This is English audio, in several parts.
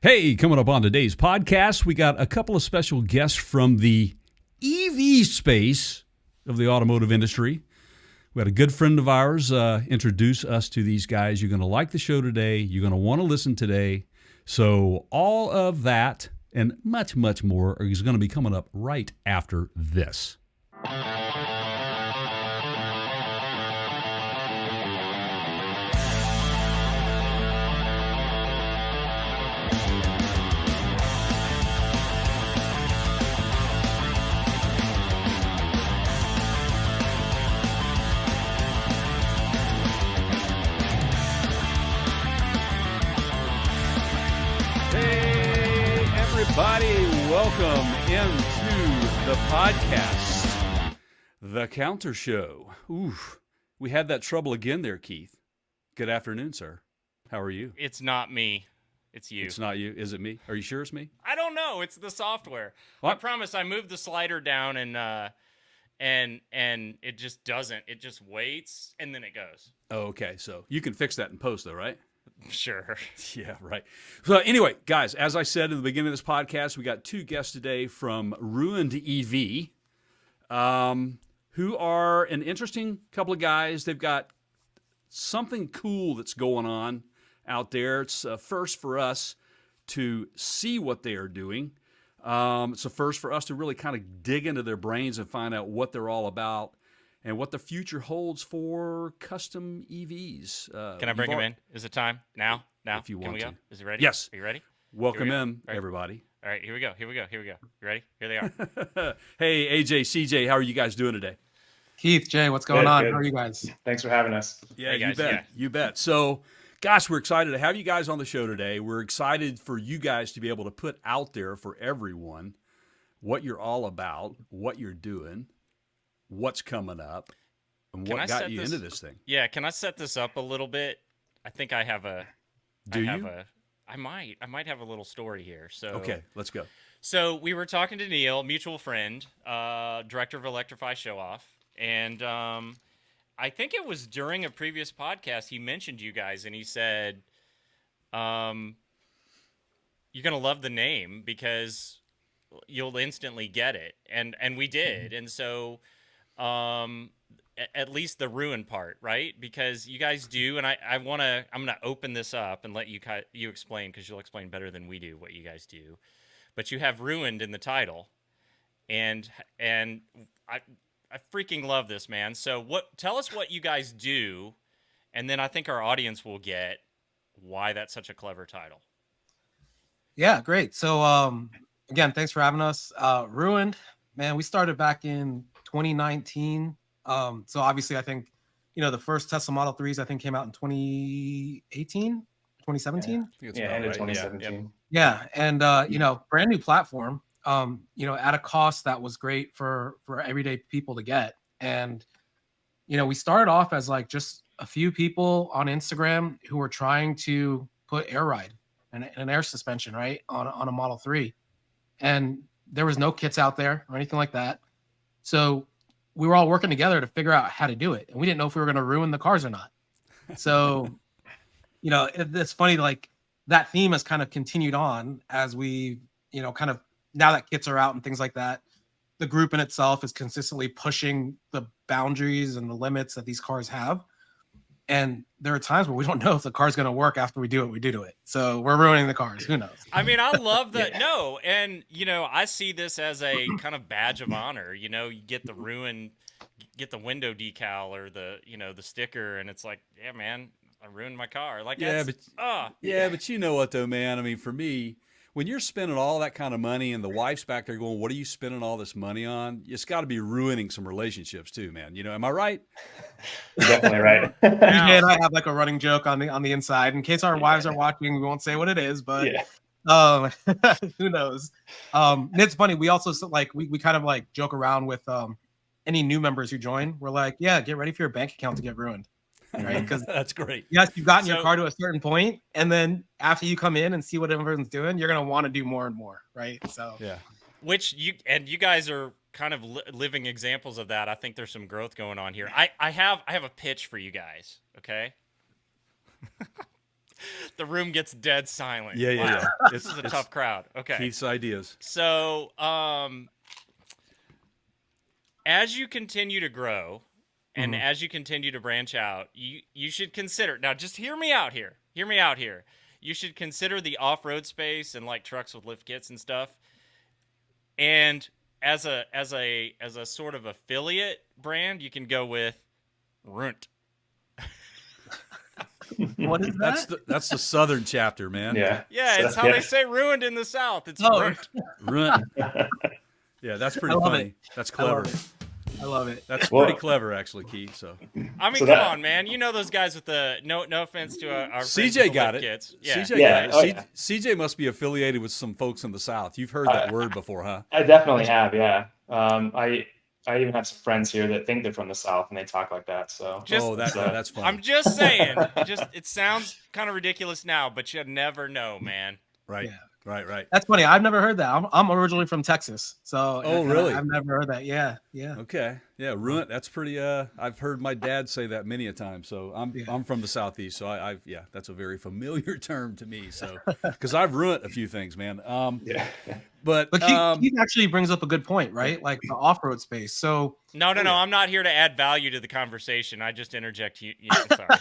Hey, coming up on today's podcast, we got a couple of special guests from the EV space of the automotive industry. We had a good friend of ours introduce us to these guys. You're going to like the show today. You're going to want to listen today. So all of that and much, much more is going to be coming up right after this. Everybody, welcome into the podcast, The Counter Show. Oof, we had that trouble again there, Keith. Good afternoon, sir. How are you? It's not me. It's you. It's not you. Is it me? Are you sure it's me? I don't know. It's the software. What? I promise I moved the slider down and it just doesn't. It just waits and then it goes. Oh, okay. So you can fix that in post though, right? Sure. Yeah, right. So anyway, guys, as I said in the beginning of this podcast, we got two guests today from Ruint EV, who are an interesting couple of guys. They've got something cool that's going on out there. It's a first for us to see what they are doing. It's a first for us to really kind of dig into their brains and find out what they're all about and what the future holds for custom EVs. Can I bring him in? Is it time? Now? If you want to. Is he ready? Yes. Are you ready? Welcome in, everybody. All right, here we go. You ready? Here they are. Hey, AJ, CJ, how are you guys doing today? Keith, Jay, what's going on? Good. How are you guys? Thanks for having us. Yeah, Hey, guys, you bet. yeah. You bet. So, gosh, we're excited to have you guys on the show today. We're excited for you guys to be able to put out there for everyone what you're all about, what you're doing, what's coming up, and what got you into this thing. Yeah, can I set this up a little bit? I think I have a... I might have a little story here. So okay, let's go. So we were talking to Neil, mutual friend, director of Electrify Showoff, and I think it was during a previous podcast he mentioned you guys, and he said, "You're gonna love the name because you'll instantly get it," and we did, and so at least the Ruint part, right? Because you guys do, and I'm gonna open this up and let you explain, because you'll explain better than we do what you guys do. But you have Ruined in the title, and I freaking love this, man. So tell us what you guys do, and then I think our audience will get why that's such a clever title. Yeah, great. So again, thanks for having us. Ruined, man, we started back in 2019. So obviously I think, the first Tesla Model 3s I think came out in 2018, 2017. Yeah, end of 2017. Yeah. And, brand new platform, at a cost that was great for everyday people to get. And, we started off as like just a few people on Instagram who were trying to put air ride and an air suspension, right, on a Model 3. And there was no kits out there or anything like that. So we were all working together to figure out how to do it. And we didn't know if we were going to ruin the cars or not. So, it's funny, like that theme has kind of continued on as we, kind of now that kits are out and things like that, the group in itself is consistently pushing the boundaries and the limits that these cars have. And there are times where we don't know if the car's going to work after we do what we do to it. So we're ruining the cars. Who knows? I mean, I love that. No. And, I see this as a kind of badge of honor. You get the get the window decal or the sticker. And it's like, yeah, man, I ruined my car. Like, but you know what though, man? I mean, for me, when you're spending all that kind of money and the wife's back there going, what are you spending all this money on? It's got to be ruining some relationships too, man. Am I right? Definitely right. And I have like a running joke on the inside in case our wives are watching. We won't say what it is, but who knows? It's funny. We also we kind of like joke around with any new members who join. We're like, yeah, get ready for your bank account to get ruined. Right? Because that's great. Yes, you've gotten your car to a certain point, and then after you come in and see what everyone's doing, you're gonna want to do more and more, right? So yeah, which you guys are kind of living examples of that. I think there's some growth going on here. I have a pitch for you guys. Okay. The room gets dead silent. Yeah, yeah, Wow. yeah. This is a tough crowd. Okay. Keith's ideas. So, as you continue to grow and as you continue to branch out, you should consider, now just hear me out here. Hear me out here. You should consider the off-road space and like trucks with lift kits and stuff. And as a sort of affiliate brand, you can go with Ruint. What is that? That's the southern chapter, man. Yeah. Yeah, So, it's how they say ruined in the South. It's Oh. Ruint. Runt. Yeah, that's pretty love funny. That's clever. I love it. That's Well- pretty clever, actually, Keith. So I mean, So come that- on, man. You know those guys with the no offense to our friends CJ with the got lift it. kits. Yeah. CJ Yeah. got Oh, it. yeah. CJ must be affiliated with some folks in the South. You've heard that word before, huh? I definitely have. Yeah. I even have some friends here that think they're from the South and they talk like that. So Just- Oh, that's funny. I'm just saying. It sounds kind of ridiculous now, but you never know, man. Right. Yeah. Right. That's funny. I've never heard that. I'm originally from Texas, so Oh, and really? I've never heard that. Yeah. Okay. Yeah, Ruint. That's pretty. I've heard my dad say that many a time. So I'm from the Southeast. So I've that's a very familiar term to me. So because I've ruined a few things, man. yeah. But Keith actually brings up a good point, right? Like the off-road space. So No. I'm not here to add value to the conversation. I just interject you.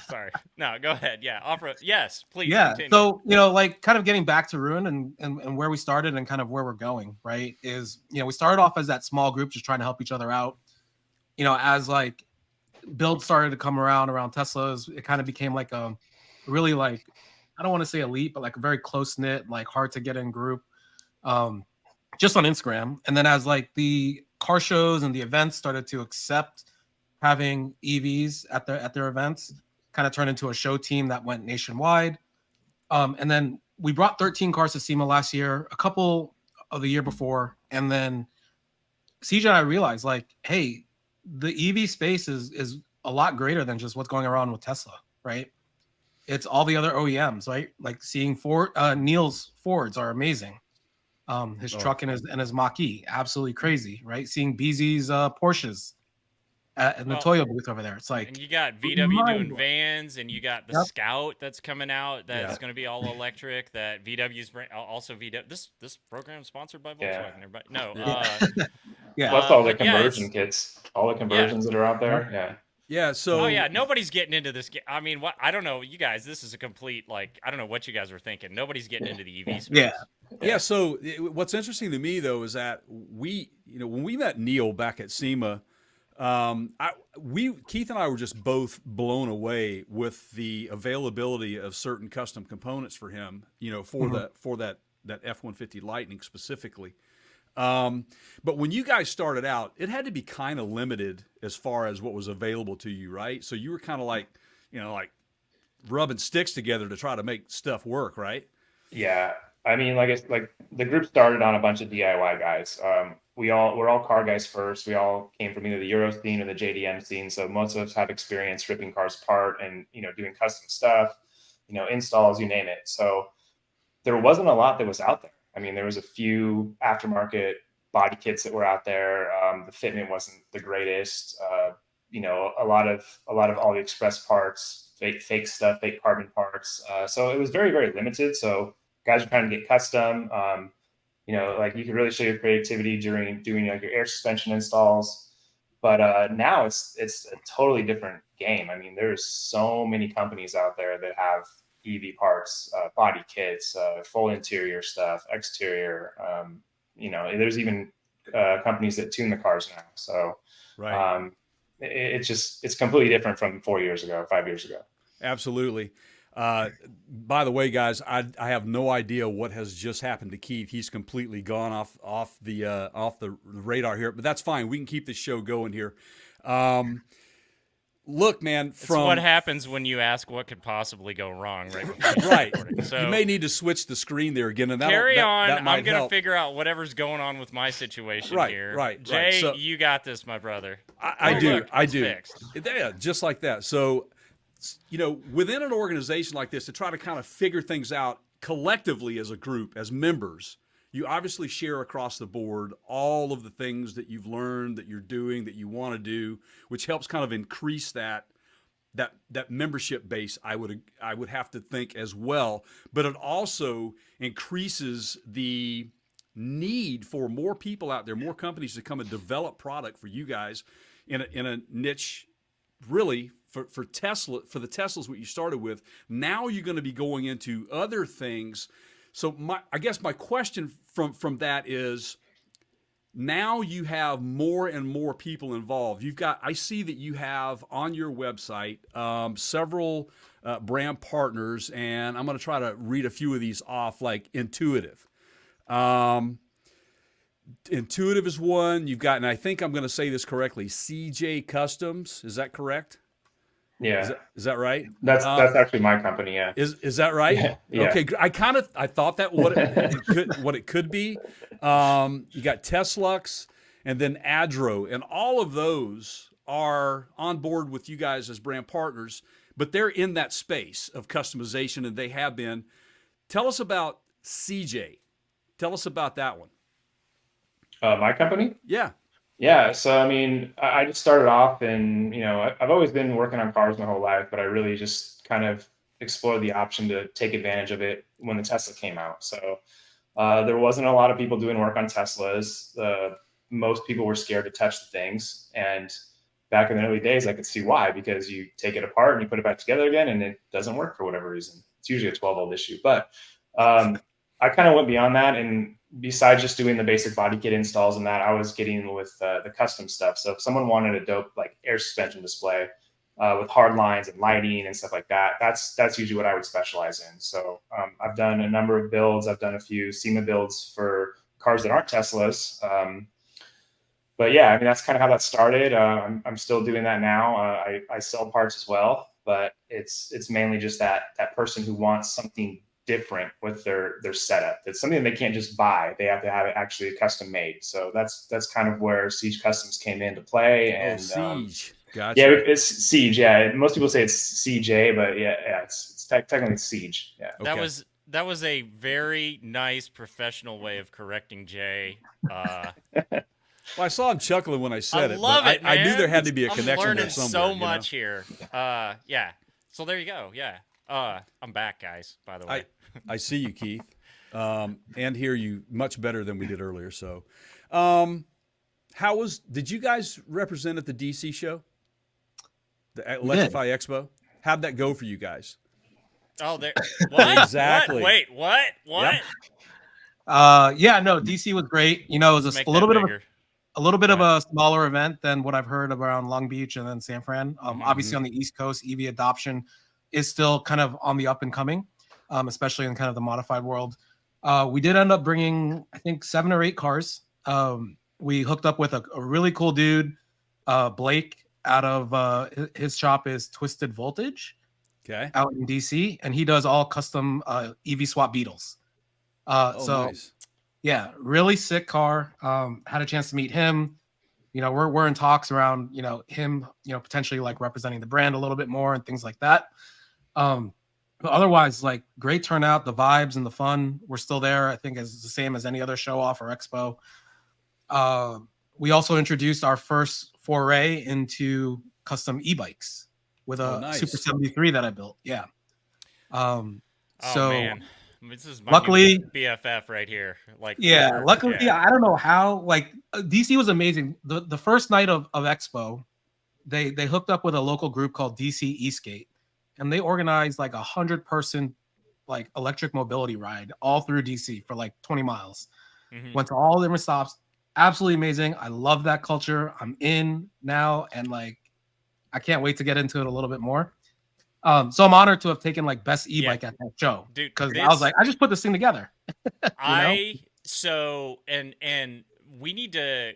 Sorry. No, go ahead. Yeah. Off-road. Yes, please. yeah, Continue. so like kind of getting back to Ruin and where we started and kind of where we're going, right? Is we started off as that small group just trying to help each other out. As like builds started to come around Teslas, it kind of became like a really like, I don't want to say elite, but like a very close knit, like hard to get in group, just on Instagram. And then as like the car shows and the events started to accept having EVs at their events, kind of turned into a show team that went nationwide. And then we brought 13 cars to SEMA last year, a couple of the year before, and then CJ and I realized like, hey, the EV space is a lot greater than just what's going around with Tesla, right? It's all the other OEMs, right? Like seeing Neil's Fords are amazing. His truck and his Mach-E, absolutely crazy, right? Seeing BZ's Porsches in the Toyo booth over there. It's like, and you got VW doing vans, and you got the Scout that's coming out that's going to be all electric. That VW's also VW. This program is sponsored by Volkswagen. Yeah. Everybody, no. yeah. Plus all the but yeah, conversion kits, all the conversions that are out there. Yeah. yeah. So Oh yeah, nobody's getting into this. I mean, what? I don't know, you guys. This is a complete like. I don't know what you guys were thinking. Nobody's getting into the EV space. Yeah. So what's interesting to me though is that we, when we met Neil back at SEMA, Keith and I were just both blown away with the availability of certain custom components for him, for that F-150 Lightning specifically. But when you guys started out, it had to be kind of limited as far as what was available to you, right? So you were kind of like, like rubbing sticks together to try to make stuff work, right? Yeah. I mean, like the group started on a bunch of DIY guys. We're all car guys first. We all came from either the Euro scene or the JDM scene. So most of us have experience ripping cars apart and, doing custom stuff, installs, you name it. So there wasn't a lot that was out there. I mean, there was a few aftermarket body kits that were out there. The fitment wasn't the greatest. A lot of AliExpress parts, fake stuff, fake carbon parts. So it was very, very limited. So guys are trying to get custom. Like you could really show your creativity during doing like your air suspension installs. But now it's a totally different game. I mean, there's so many companies out there that have EV parts, body kits, full interior stuff, exterior. There's even companies that tune the cars now. So Right. it's completely different from 4 years ago, 5 years ago. Absolutely. By the way, guys, I have no idea what has just happened to Keith. He's completely gone off the radar here, but that's fine. We can keep this show going here. Look, man, It's what happens when you ask what could possibly go wrong, right? right. So You may need to switch the screen there again, and carry on. That might I'm gonna help. figure out whatever's going on with my situation here. Right. Jay, So, you got this, my brother. I Oh, do. look, I it's do. fixed. Yeah, just like that. So, within an organization like this, to try to kind of figure things out collectively as a group, as members, you obviously share across the board all of the things that you've learned, that you're doing, that you want to do, which helps kind of increase that that membership base, I would have to think as well, but it also increases the need for more people out there, more companies to come and develop product for you guys in a niche, really for Tesla, for the Teslas, what you started with. Now you're going to be going into other things. So I guess my question from that is, now you have more and more people involved. I see that you have on your website several brand partners, and I'm going to try to read a few of these off, like Intuitive. Intuitive is one. You've got, and I think I'm going to say this correctly, CJ Customs. Is that correct? Yeah. Is that right? That's actually my company. Yeah. Is that right? Yeah. Okay. I thought that what it could be. You got Teslux and then Adro, and all of those are on board with you guys as brand partners, but they're in that space of customization, and they have been. Tell us about CJ. Tell us about that one. My company? Yeah. Yeah. So, I mean, I just started off, and, I've always been working on cars my whole life, but I really just kind of explored the option to take advantage of it when the Tesla came out. So there wasn't a lot of people doing work on Teslas. Most people were scared to touch the things. And back in the early days, I could see why, because you take it apart and you put it back together again, and it doesn't work for whatever reason. It's usually a 12-volt issue. But I kind of went beyond that, and besides just doing the basic body kit installs and that, I was getting with the custom stuff. So if someone wanted a dope like air suspension display with hard lines and lighting and stuff like that, that's usually what I would specialize in. So I've done a number of builds. I've done a few SEMA builds for cars that aren't Teslas. But yeah, I mean, that's kind of how that started. I'm still doing that now. I sell parts as well, but it's mainly just that person who wants something different with their setup. It's something they can't just buy. They have to have it actually custom made. So that's kind of where Siege Customs came into play. And Siege. Gotcha. Yeah, it's Siege. Yeah, most people say it's CJ, but yeah, it's technically Siege. Yeah. Okay. That was a very nice professional way of correcting Jay. Well, I saw him chuckling when I said it. Love it, man. I knew there had to be a connection I'm there learning somewhere. so much here. Yeah. So there you go. Yeah. I'm back, guys, by the way. I see you, Keith, and hear you much better than we did earlier. So, did you guys represent at the DC show, the Electrify Expo? How'd that go for you guys? Oh, there. What? Exactly. What? Wait, what? Yep. Yeah, no, DC was great. It was a little bit of a smaller event than what I've heard around Long Beach and then San Fran. Obviously on the East Coast, EV adoption is still kind of on the up and coming. Especially in kind of the modified world. We did end up bringing, I think, 7 or 8 cars. We hooked up with a really cool dude, Blake, out of his shop is Twisted Voltage, out in DC, and he does all custom EV swap Beetles. Nice. Yeah, really sick car. Had a chance to meet him. We're in talks around him potentially like representing the brand a little bit more and things like that. But otherwise, like, great turnout. The vibes and the fun were still there. I think is the same as any other show off or expo. We also introduced our first foray into custom e-bikes with a Super 73 that I built. Yeah. Man. This is my luckily BFF right here. Luckily, I don't know how. Like, DC was amazing. The first night of Expo, they hooked up with a local group called DC Eastgate. And they organized like 100-person like electric mobility ride all through DC for like 20 miles. Went to all different stops. Absolutely amazing. I love that culture. I'm in now, and like I can't wait to get into it a little bit more. So I'm honored to have taken like best e-bike at that show, because I was like, I just put this thing together. We need to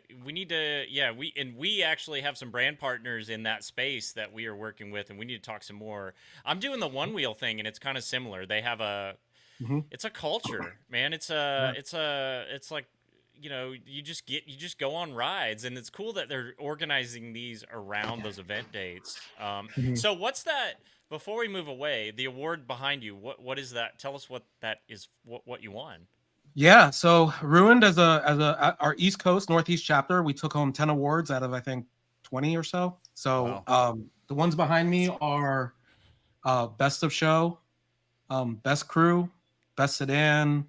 we actually have some brand partners in that space that we are working with, and we need to talk some more. I'm doing the one wheel thing, and it's kind of similar. They have it's a culture, man. It's like, you just go on rides, and it's cool that they're organizing these around those event dates. So what's that, before we move away, the award behind you, what is that? Tell us what that is, what you won. Yeah, so Ruined as our East Coast Northeast chapter, we took home 10 awards out of I think 20 or so. So the The ones behind me are best of show, best crew, best sedan,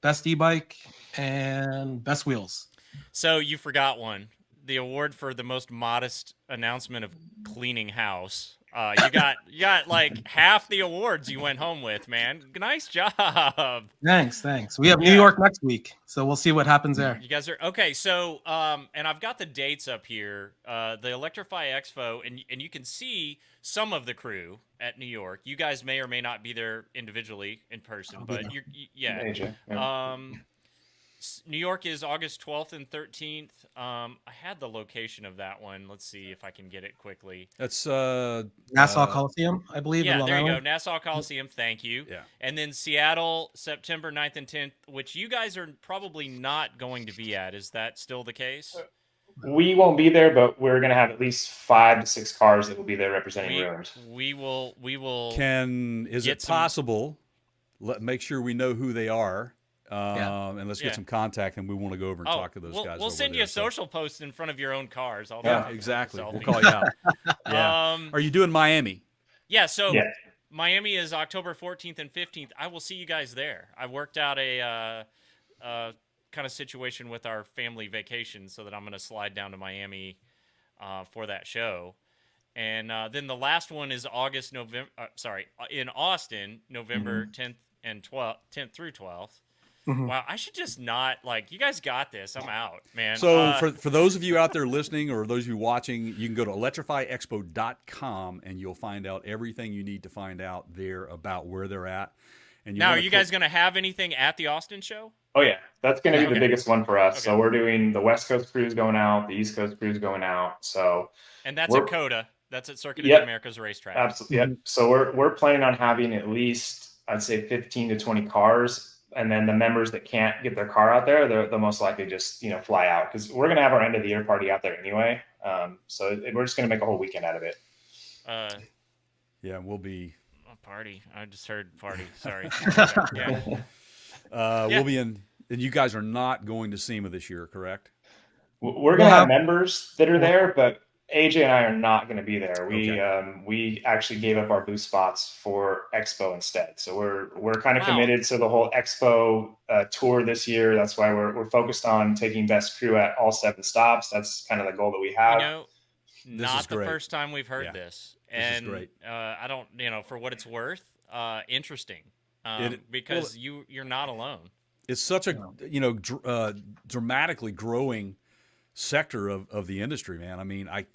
best e-bike, and best wheels. So you forgot one. The award for the most modest announcement of cleaning house. You got like half the awards you went home with, man. Nice job. Thanks. We have New Yeah. York next week, so we'll see what happens there. You guys are okay. So, and I've got the dates up here. The Electrify Expo, and you can see some of the crew at New York. You guys may or may not be there individually in person, but yeah. AJ, yeah. New York is August 12th and 13th. I had the location of that one. Let's see if I can get it quickly. That's Nassau Coliseum, I believe. Yeah, in Long there you go. Island. Nassau Coliseum. Thank you. Yeah. And then Seattle, September 9th and 10th, which you guys are probably not going to be at. Is that still the case? We won't be there, but we're going to have at least 5 to 6 cars that will be there representing Ruint. We will. Is it possible? Make sure we know who they are. And let's get some contact, and we want to go over and talk to those guys. We'll send you a social post in front of your own cars. Exactly. We'll call you out. Yeah. Are you doing Miami? Yeah. So Miami is October 14th and 15th. I will see you guys there. I worked out a kind of situation with our family vacation, so that I'm going to slide down to Miami for that show. And then the last one is in Austin, November 10th and 10th through 12th. Wow, I should just not, you guys got this. I'm out, man. So for those of you out there listening or those of you watching, you can go to electrifyexpo.com and you'll find out everything you need to find out there about where they're at. And now, are you guys going to have anything at the Austin show? Oh, yeah. That's going to be the biggest one for us. Okay. So we're doing the West Coast cruise going out, the East Coast cruise going out. And that's at COTA. That's at Circuit of the Americas racetrack. Absolutely. Yep. So we're planning on having at least, I'd say, 15 to 20 cars. And then the members that can't get their car out there, they'll most likely just, fly out, because we're going to have our end of the year party out there anyway. So we're just going to make a whole weekend out of it. Yeah, we'll be a party. I just heard party. Sorry. We'll be in, and you guys are not going to SEMA this year, correct? We're going to have members that are there, but AJ and I are not going to be there. We actually gave up our booth spots for Expo instead. So we're kind of committed to the whole Expo tour this year. That's why we're focused on taking best crew at all 7 stops. That's kind of the goal that we have. Not the first time we've heard this. And this is great. I don't, for what it's worth, interesting. Because you're not alone. It's such a dramatically growing sector of the industry, man. I mean, I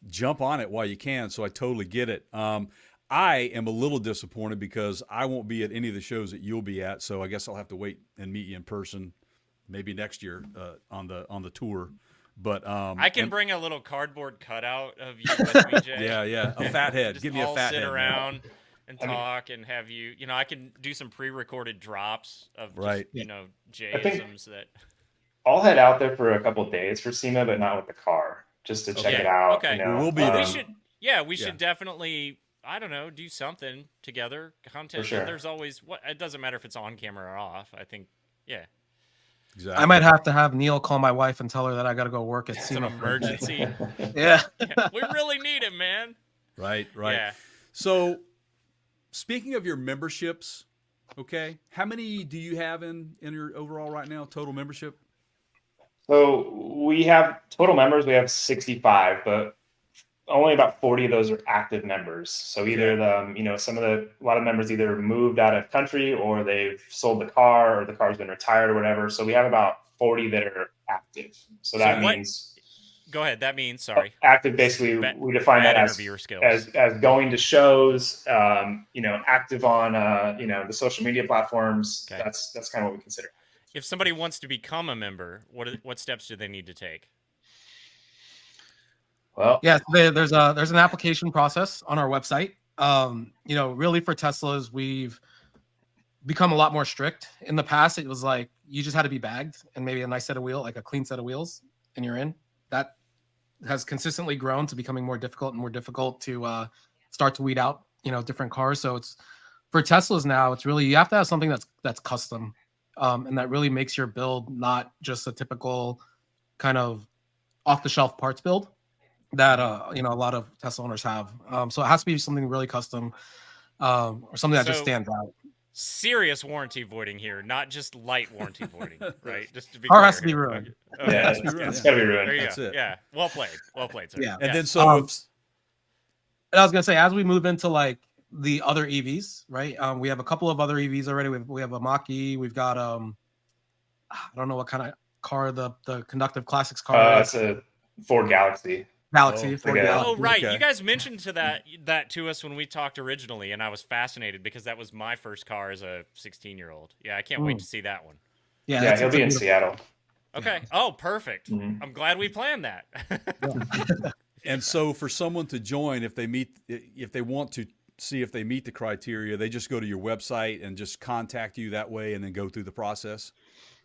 jump on it while you can, so I totally get it. I am a little disappointed because I won't be at any of the shows that you'll be at, so I guess I'll have to wait and meet you in person maybe next year on the tour. But I can bring a little cardboard cutout of you with me, Jay. Yeah, a fat head. Give me a fat head. Sit around and talk and have you. I can do some pre-recorded drops of Jay-isms that. I'll head out there for a couple of days for SEMA, but not with the car, just to check it out. Okay, we'll be there. We should definitely, I don't know, do something together. Content. Sure. There's always it doesn't matter if it's on camera or off. I think, exactly. I might have to have Neil call my wife and tell her that I got to go work at SEMA. An emergency. Yeah, we really need him, man. Right. Yeah. So, speaking of your memberships, okay, how many do you have in your overall right now, total membership? So we have total members, we have 65, but only about 40 of those are active members. So either a lot of members either moved out of country or they've sold the car or the car's been retired or whatever. So we have about 40 that are active. So that means. Go ahead. That means, sorry. Active, basically, we define that as going to shows, active on, the social media platforms. Okay. That's kind of what we consider. If somebody wants to become a member, what steps do they need to take? Well, there's an application process on our website. Really for Teslas, we've become a lot more strict. In the past, it was like you just had to be bagged and maybe a nice set of wheels, like a clean set of wheels, and you're in. That has consistently grown to becoming more difficult to start to weed out, different cars. So it's for Teslas now, it's really, you have to have something that's custom. And that really makes your build not just a typical kind of off-the-shelf parts build. that you know, a lot of Tesla owners have. So it has to be something really custom, or something that just So- stands out. Serious warranty voiding here, not just light warranty voiding, right? Just to be Car clear has to be here. ruined. Okay. Yeah, has to be ruined, it's yeah. gotta be There ruined. you That's go. it. Yeah. Well played, sir. Yeah. And Yes. then so if, And I was gonna say, as we move into like the other EVs, right? We have a couple of other EVs already. We have a Mach-E. We've got I don't know what kind of car the Conductive Classics car It's is. a Ford Galaxy. Galaxy. Oh, Ford okay. Galaxy. Oh right, Okay. you guys mentioned that to us when we talked originally, and I was fascinated because that was my first car as a 16-year-old. Yeah, I can't wait to see that one. Yeah, Yeah, it's he'll a be in beautiful- Seattle. Okay. Oh, perfect. Mhm. I'm glad we planned that. and so for someone to join, if they want to see if they meet the criteria, they just go to your website and just contact you that way and then go through the process.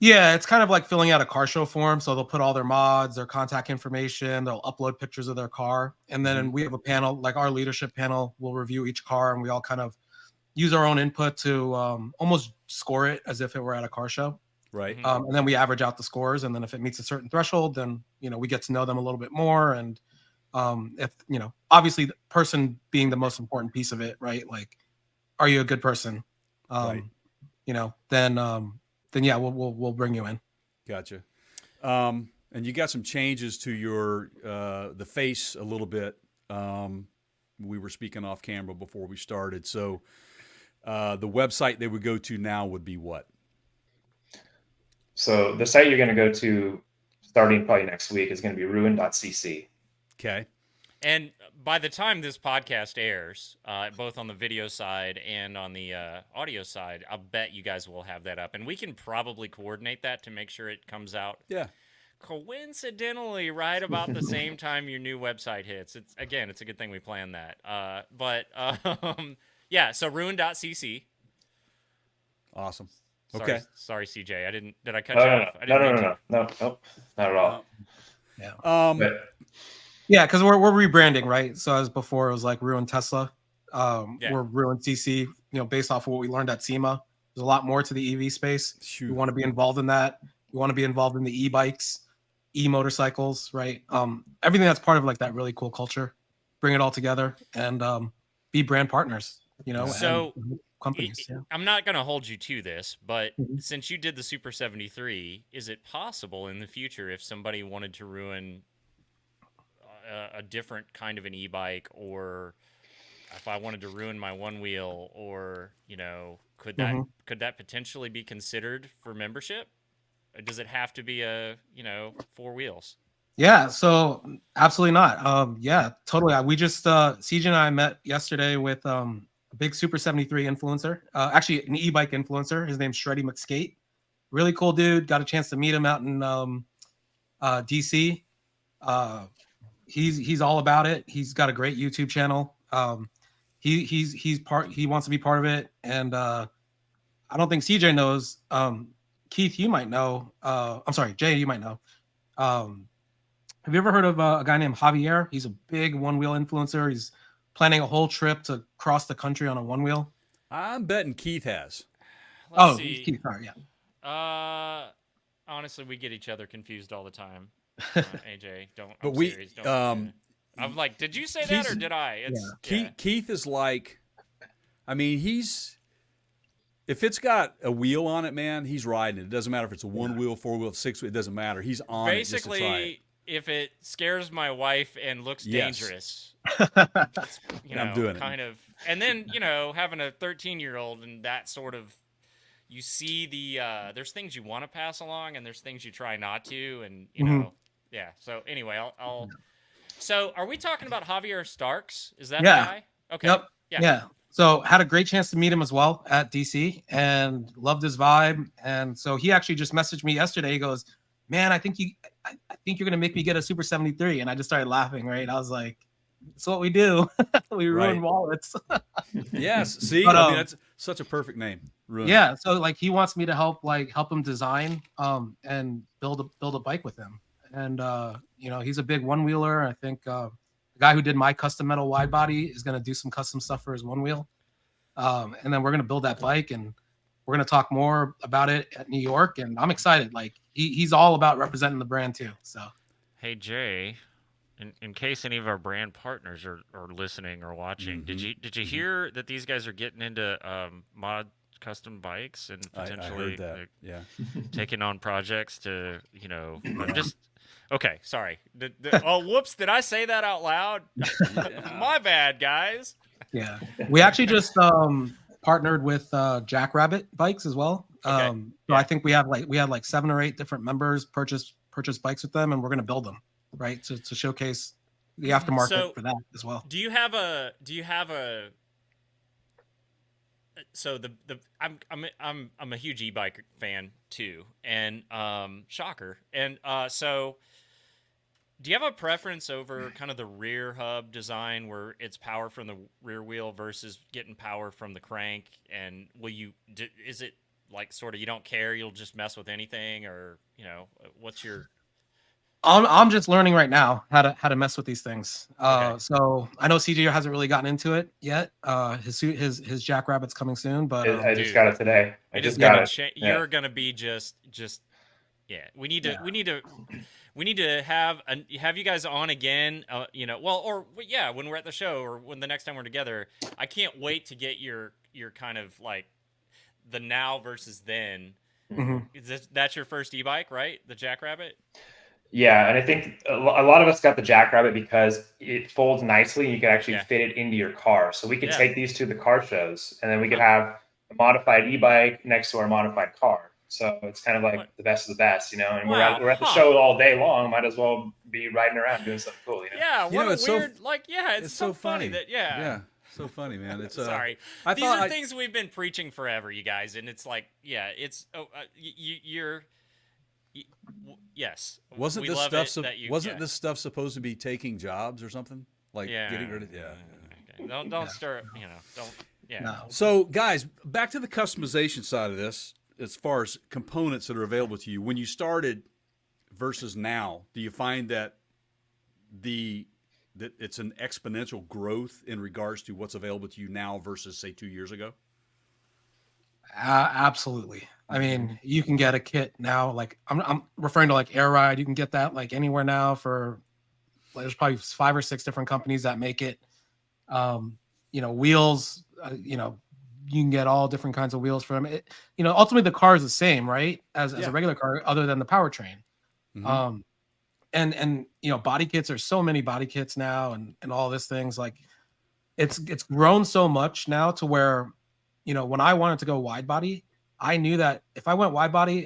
Yeah, it's kind of like filling out a car show form. So they'll put all their mods, their contact information, they'll upload pictures of their car. And then we have a panel, like our leadership panel will review each car, and we all kind of use our own input to almost score it as if it were at a car show. Right. Mhm. And then we average out the scores. And then if it meets a certain threshold, then, you know, we get to know them a little bit more. And if, you know, obviously the person being the most important piece of it, right? Like, are you a good person? Right. You know, then yeah, we'll bring you in. Gotcha. And you got some changes to your the face a little bit. We were speaking off camera before we started. So the website they would go to now would be what? So the site you're going to go to starting probably next week is going to be ruin.cc. Okay. And by the time this podcast airs, both on the video side and on the audio side, I'll bet you guys will have that up. And we can probably coordinate that to make sure it comes out Yeah. coincidentally right about the same time your new website hits. It's a good thing we planned that. Yeah, so ruin.cc. Awesome. Sorry, Okay. sorry, CJ. Did I cut you off? I didn't mean to. No, not at all. But Yeah, because we're rebranding, right? So as before, it was like Ruin Tesla. Yeah. We're Ruin CC, you know, based off of what we learned at SEMA. There's a lot more to the EV space. Shoot. We want to be involved in that. We want to be involved in the e-bikes, e-motorcycles, right? Everything that's part of like that really cool culture. Bring it all together and be brand partners, you know. So, and companies. Yeah. I'm not going to hold you to this, but Mhm. since you did the Super 73, is it possible in the future if somebody wanted to ruin a different kind of an e-bike, or if I wanted to ruin my one wheel, or, you know, could that potentially be considered for membership? Or does it have to be four wheels? Yeah, so absolutely not. Yeah, totally. We just CJ and I met yesterday with a big Super 73 influencer, actually an e-bike influencer. His name's Shreddy McSkate. Really cool dude. Got a chance to meet him out in DC. He's all about it. He's got a great YouTube channel. He wants to be part of it, and I don't think CJ knows. Keith, you might know. I'm sorry, Jay, you might know. Have you ever heard of a guy named Javier? He's a big one-wheel influencer. He's planning a whole trip to cross the country on a one-wheel. I'm betting Keith has. Let's see. Keith, sorry, yeah. Honestly, we get each other confused all the time. AJ, don't. But I'm we, serious, don't. I'm like, did you say that or did I? It's Keith is like, I mean, if it's got a wheel on it, man, he's riding it. It doesn't matter if it's a one wheel, four wheel, six wheel. It doesn't matter. He's on it just to try it. Basically, if it scares my wife and looks dangerous, you know, I'm doing kind of. And then, you know, having a 13-year-old and that sort of, you see there's things you want to pass along and there's things you try not to, and you know, yeah. So anyway, I'll. So, are we talking about Javier Starks? Is that the guy? Okay. Yep. Yeah. Yeah. So had a great chance to meet him as well at DC and loved his vibe. And so he actually just messaged me yesterday. He goes, "Man, I think you're gonna make me get a Super 73." And I just started laughing. Right? I was like, "That's what we do. We ruin wallets." Yes. See, But, I mean, that's such a perfect name. Ruin. Yeah. So like he wants me to help him design and build a bike with him. And you know, he's a big one wheeler. I think the guy who did my custom metal wide body is going to do some custom stuff for his one wheel. And then we're going to build that bike, and we're going to talk more about it at New York. And I'm excited. Like he's all about representing the brand too. So, Hey Jay, in case any of our brand partners are listening or watching, did you hear that these guys are getting into mod custom bikes and I potentially heard that. Yeah. taking on projects to, I'm just okay. Sorry. Oh, whoops! Did I say that out loud? My bad, guys. Yeah, we actually just partnered with Jackrabbit Bikes as well. Okay. So I think we had like 7 or 8 different members purchase bikes with them, and we're going to build them, right, to showcase the aftermarket for that as well. Do you have a so I'm a huge e-bike fan too, and shocker, and so do you have a preference over kind of the rear hub design where it's power from the rear wheel versus getting power from the crank? And is it like sort of you don't care, you'll just mess with anything, or what's your? I'm just learning right now how to mess with these things. Okay. So I know CJ hasn't really gotten into it yet. His Jackrabbit's coming soon, but I just got it today. I just got it. You're gonna be just yeah. We need to have you guys on again. When we're at the show or when the next time we're together. I can't wait to get your kind of like the now versus then. That's your first e-bike, right? The Jackrabbit. Yeah, and I think a lot of us got the Jackrabbit because it folds nicely and you can actually fit it into your car. So we could take these to the car shows, and then we could have a modified e-bike next to our modified car. So it's kind of like the best of the best, and we're at the show all day long. Might as well be riding around doing something cool, Yeah, what a weird, it's so funny that, Yeah, so funny, man. It's sorry. These are things we've been preaching forever, you guys, and it's like, yes. Wasn't this stuff supposed to be taking jobs or something? Like getting rid of Okay. Don't start, No. So guys, back to the customization side of this, as far as components that are available to you. When you started versus now, do you find that it's an exponential growth in regards to what's available to you now versus say 2 years ago? Absolutely. I mean, you can get a kit now. Like I'm referring to like Air Ride. You can get that like anywhere now for. There's probably 5 or 6 different companies that make it. Wheels. You can get all different kinds of wheels for them. Ultimately the car is the same, right? As a regular car, other than the powertrain. And body kits. There's so many body kits now, and all this things like, it's grown so much now to where, when I wanted to go wide body, I knew that if I went wide body,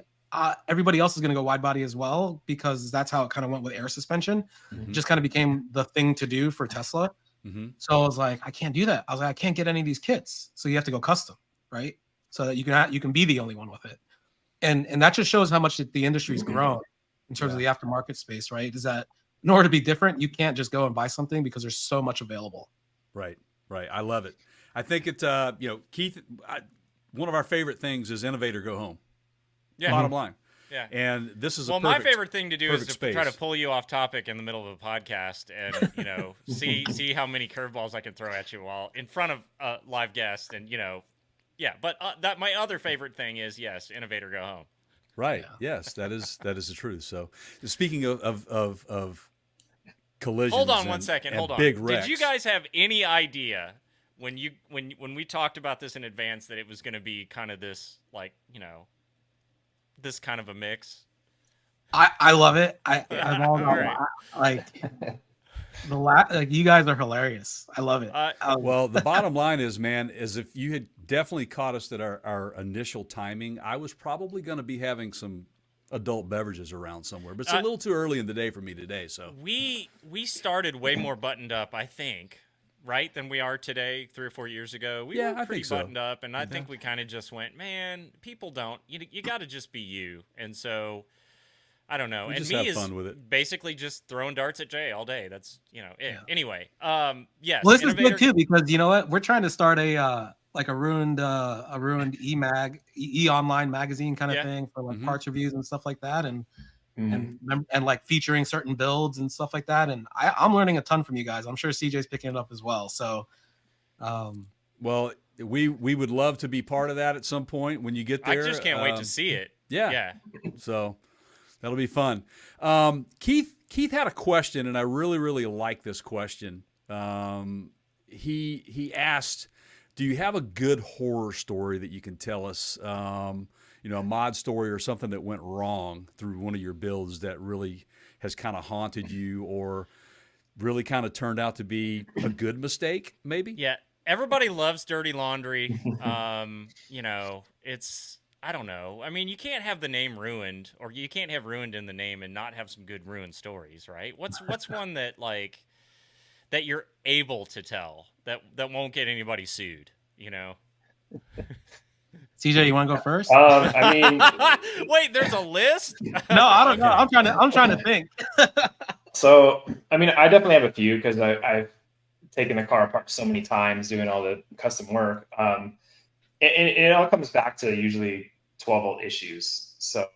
everybody else is going to go wide body as well, because that's how it kind of went with air suspension. It just kind of became the thing to do for Tesla. So I was like, I can't do that. I was like, I can't get any of these kits. So you have to go custom, right? So that you can be the only one with it. And that just shows how much the industry's grown in terms of the aftermarket space, right? Is that in order to be different, you can't just go and buy something because there's so much available. Right. I love it. I think it, Keith, one of our favorite things is innovator go home. Yeah. Bottom line. Yeah. And this is my favorite thing to do is to try to pull you off topic in the middle of a podcast and, see how many curveballs I can throw at you while in front of live guests and, but that my other favorite thing is, yes, innovator go home. Right. Yeah. Yes, that is the truth. So speaking of collisions. Hold on one second. Hold on. Big wrecks. Did you guys have any idea when we talked about this in advance that it was going to be kind of this, like, this kind of a mix? I love it. I'm all right. Like you guys are hilarious. I love it. Well, the bottom line is, man, is if you had definitely caught us at our initial timing, I was probably going to be having some adult beverages around somewhere, but it's a little too early in the day for me today. So we started way more buttoned up, I think, right, than we are today. 3 or 4 years ago, we were pretty buttoned up, and I think we kind of just went, man, people don't. You got to just be you, and so. I don't know. We and just me have is fun with it. Basically just throwing darts at Jay all day. That's, Anyway, yes. Well, this is good too, because you know what? We're trying to start a ruined online magazine kind of thing for like parts reviews and stuff like that, and like featuring certain builds and stuff like that. And I'm learning a ton from you guys. I'm sure CJ's picking it up as well. So, well, we would love to be part of that at some point when you get there. I just can't wait to see it. Yeah. So that'll be fun. Keith, Keith had a question, and I really like this question. He asked, do you have a good horror story that you can tell us? A mod story or something that went wrong through one of your builds that really has kind of haunted you, or really kind of turned out to be a good mistake, maybe? Yeah, everybody loves dirty laundry. It's, I don't know. I mean, you can't have the name ruined, or you can't have ruined in the name and not have some good ruined stories, right? What's one that that you're able to tell that won't get anybody sued? CJ, you want to go first? I mean, wait, there's a list? No, I don't know. I'm trying to think. So, I mean, I definitely have a few because I've taken the car apart so many times doing all the custom work. And it all comes back to usually 12-volt issues. So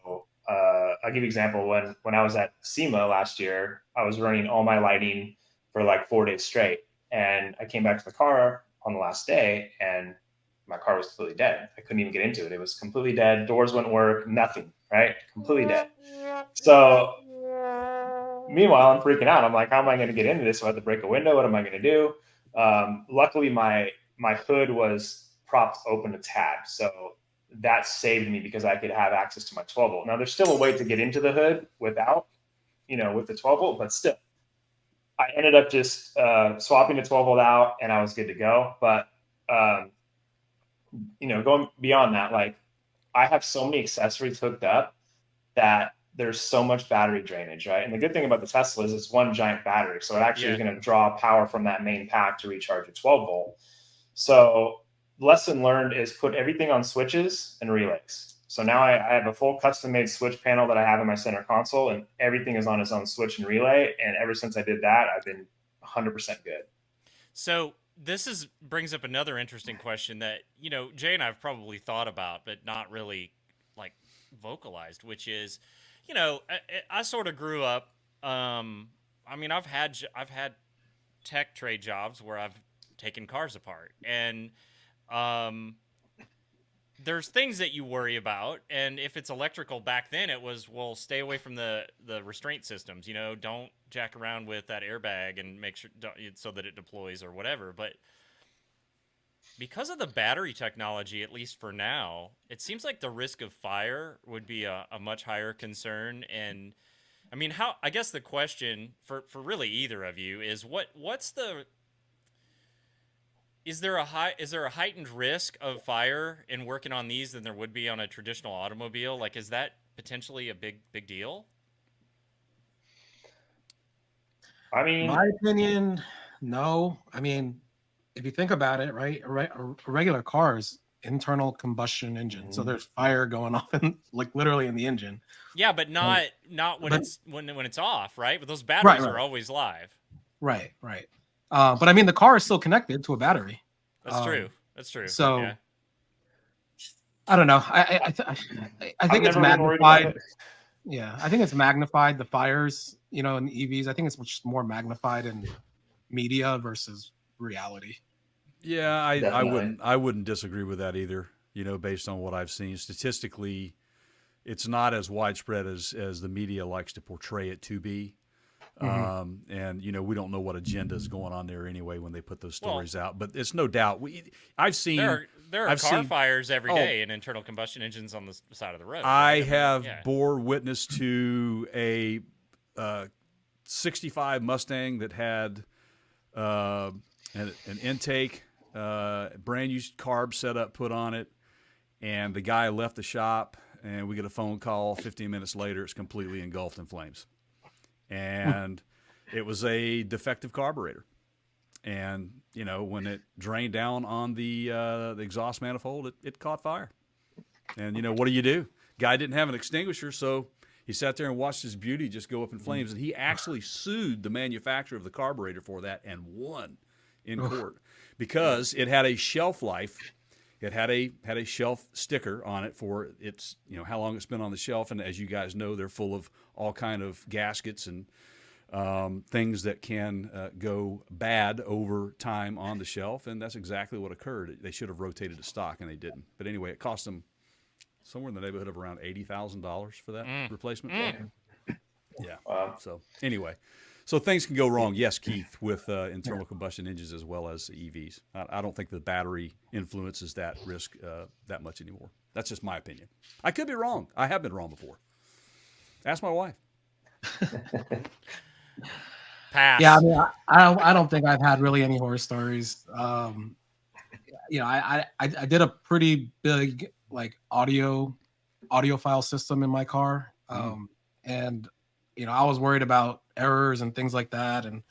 I'll give you an example. When I was at SEMA last year, I was running all my lighting for like 4 days straight. And I came back to the car on the last day, and my car was completely dead. I couldn't even get into it. It was completely dead. Doors wouldn't work, nothing, right? Completely dead. So meanwhile, I'm freaking out. I'm like, how am I going to get into this? So I have to break a window. What am I going to do? Luckily, my hood was propped open a tad. So that saved me because I could have access to my 12-volt. Now, there's still a way to get into the hood without, with the 12-volt, but still. I ended up just swapping the 12-volt out, and I was good to go. But going beyond that, like, I have so many accessories hooked up that there's so much battery drainage, right? And the good thing about the Tesla is it's one giant battery. So it actually is going to draw power from that main pack to recharge your 12-volt. So lesson learned is put everything on switches and relays. So now I have a full custom-made switch panel that I have in my center console, and everything is on its own switch and relay. And ever since I did that, I've been 100% good. So this brings up another interesting question that, Jay and I have probably thought about, but not really like vocalized, which is, I sort of grew up. I mean, I've had tech trade jobs where I've taken cars apart, and there's things that you worry about. And if it's electrical, back then it was, well, stay away from the restraint systems. Don't jack around with that airbag and make sure so that it deploys or whatever. But because of the battery technology, at least for now, it seems like the risk of fire would be a much higher concern. And I mean, I guess the question for really either of you is is there a heightened risk of fire in working on these than there would be on a traditional automobile? Like, is that potentially a big deal? I mean, my opinion, no. I mean, if you think about it, right, a regular car is internal combustion engine, so there's fire going off literally in the engine. Yeah, but not when it's off, right? But those batteries are always live. Right. But I mean, the car is still connected to a battery. That's true. So yeah. I don't know. I think it's magnified. Yeah, I think it's magnified, the fires, in the EVs. I think it's just more magnified in media versus reality. Yeah, I wouldn't disagree with that either. Based on what I've seen statistically, it's not as widespread as the media likes to portray it to be. And we don't know what agenda is going on there anyway when they put those stories out. But it's no doubt I've seen there are car fires every day in internal combustion engines on the side of the road. I have bore witness to a 65 Mustang that had an intake, brand new carb setup put on it, and the guy left the shop, and we get a phone call 15 minutes later. It's completely engulfed in flames. And it was a defective carburetor. And, when it drained down on the exhaust manifold, it caught fire. And, what do? Guy didn't have an extinguisher, so he sat there and watched his beauty just go up in flames. And he actually sued the manufacturer of the carburetor for that and won in court because it had a shelf life. It had a shelf sticker on it for its, how long it's been on the shelf. And as you guys know, they're full of all kind of gaskets and things that can go bad over time on the shelf. And that's exactly what occurred. They should have rotated the stock, and they didn't. But anyway, it cost them somewhere in the neighborhood of around $80,000 for that replacement. Yeah. So anyway, so things can go wrong. Yes, Keith, with internal combustion engines as well as EVs. I don't think the battery influences that risk that much anymore. That's just my opinion. I could be wrong. I have been wrong before. Ask my wife. Pass. Yeah, I mean, I don't think I've had really any horror stories. You know, I did a pretty big like audiophile system in my car, and you know, I was worried about errors and things like that. And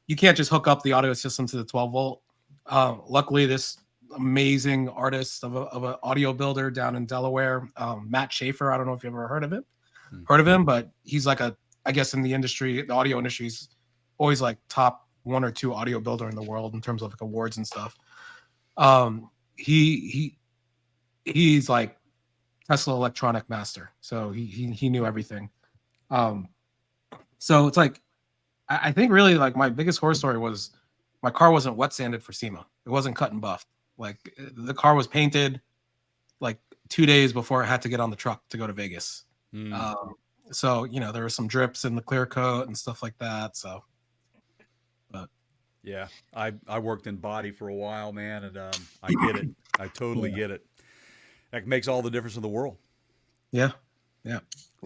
you can't just hook up the audio system to the 12 volt. Luckily, this amazing artist of an audio builder down in Delaware, Matt Schaefer. I don't know if you've ever heard of him, but he's like I guess in the industry, the audio industry, he's always like top 1 or 2 audio builder in the world in terms of like awards and stuff. He's like Tesla electronic master, so he knew everything. So it's like I think really like my biggest horror story was my car wasn't wet sanded for SEMA. It wasn't cut and buffed. Like the car was painted like 2 days before it had to get on the truck to go to Vegas. So you know there were some drips in the clear coat and stuff like that. So, but yeah, I worked in body for a while, man, and I get it. I totally get it. That makes all the difference in the world. Yeah.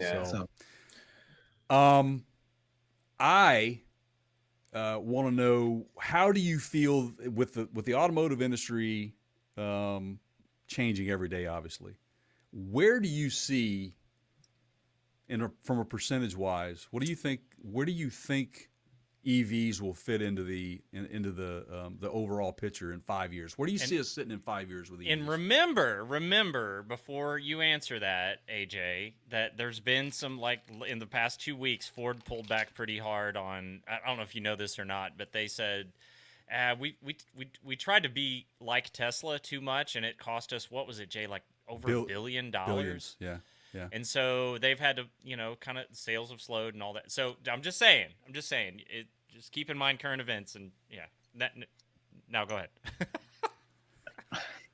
So, I want to know, how do you feel with the automotive industry changing every day? Obviously, where do you see, from a percentage wise, what do you think? Where do you think EVs will fit into the overall picture in 5 years? Where do you see us sitting in 5 years with EVs? And remember, before you answer that, AJ, that there's been some, like, in the past 2 weeks, Ford pulled back pretty hard on, I don't know if you know this or not, but they said, we tried to be like Tesla too much, and it cost us, what was it, Jay, like over $1 billion? Billions, yeah. And so they've had to, kind of, sales have slowed and all that. So I'm just saying, just keep in mind current events, and now go ahead.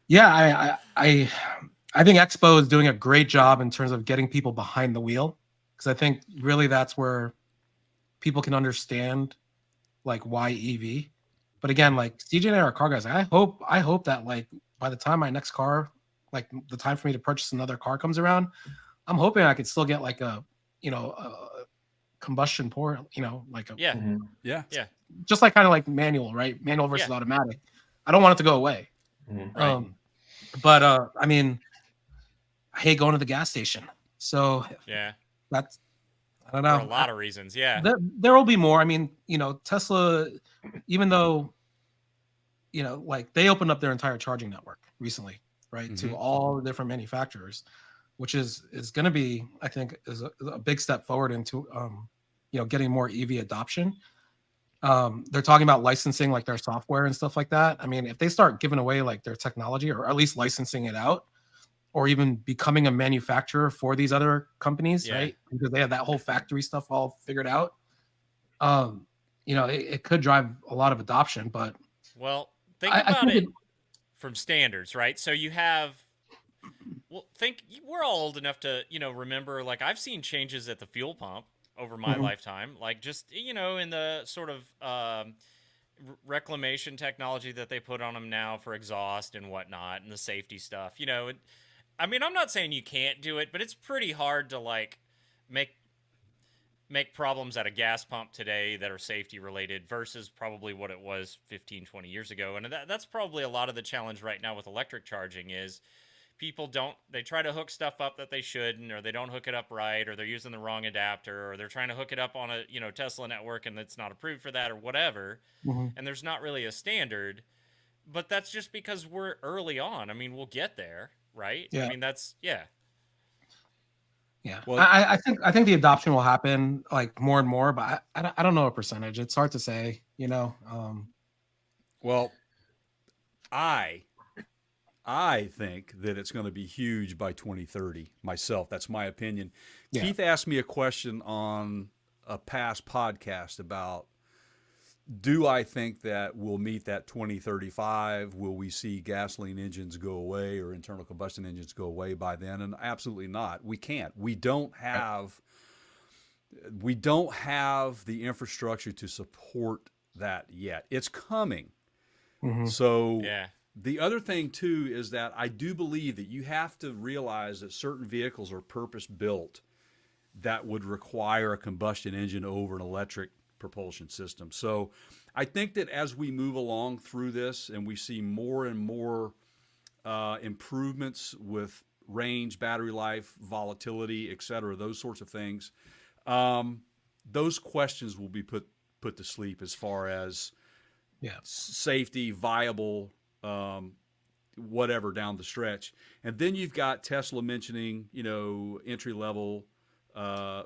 Yeah, I think Expo is doing a great job in terms of getting people behind the wheel, because I think really that's where people can understand like why EV. But again, like CJ and I are car guys. I hope that like by the time my next car, like the time for me to purchase another car comes around, I'm hoping I could still get like a combustion pour, like yeah, just like kind of like manual, right? Manual versus automatic. I don't want it to go away. Right. But I mean, I hate going to the gas station. So that's, I don't know. For a lot of reasons. Yeah. There will be more. I mean, Tesla, even though, like they opened up their entire charging network recently, right? To all the different manufacturers, which is going to be, I think, is a big step forward into, getting more EV adoption. They're talking about licensing like their software and stuff like that. I mean, if they start giving away like their technology, or at least licensing it out, or even becoming a manufacturer for these other companies, right? Because they have that whole factory stuff all figured out. It could drive a lot of adoption, but think about it from standards, right? So you have, we're all old enough to, remember, like I've seen changes at the fuel pump over my lifetime, like just, in the sort of reclamation technology that they put on them now for exhaust and whatnot, and the safety stuff, I mean, I'm not saying you can't do it, but it's pretty hard to like make problems at a gas pump today that are safety related versus probably what it was 15, 20 years ago. And that's probably a lot of the challenge right now with electric charging is people they try to hook stuff up that they shouldn't, or they don't hook it up right, or they're using the wrong adapter, or they're trying to hook it up on a, Tesla network and it's not approved for that or whatever. And there's not really a standard, but that's just because we're early on. I mean, we'll get there, right? Yeah. I mean, that's, Yeah. Well, I think the adoption will happen like more and more, but I don't know a percentage. It's hard to say, Well, I think that it's going to be huge by 2030 myself. That's my opinion. Yeah. Keith asked me a question on a past podcast about, do I think that we'll meet that 2035? Will we see gasoline engines go away or internal combustion engines go away by then? And absolutely not. We can't. We don't have we don't have the infrastructure to support that yet. It's coming. So Yeah. the other thing too is that I do believe that you have to realize that certain vehicles are purpose built that would require a combustion engine over an electric propulsion system. So I think that as we move along through this and we see more and more improvements with range, battery life, volatility, et cetera, those sorts of things, those questions will be put to sleep as far as safety, viable, whatever down the stretch. And then you've got Tesla mentioning, entry level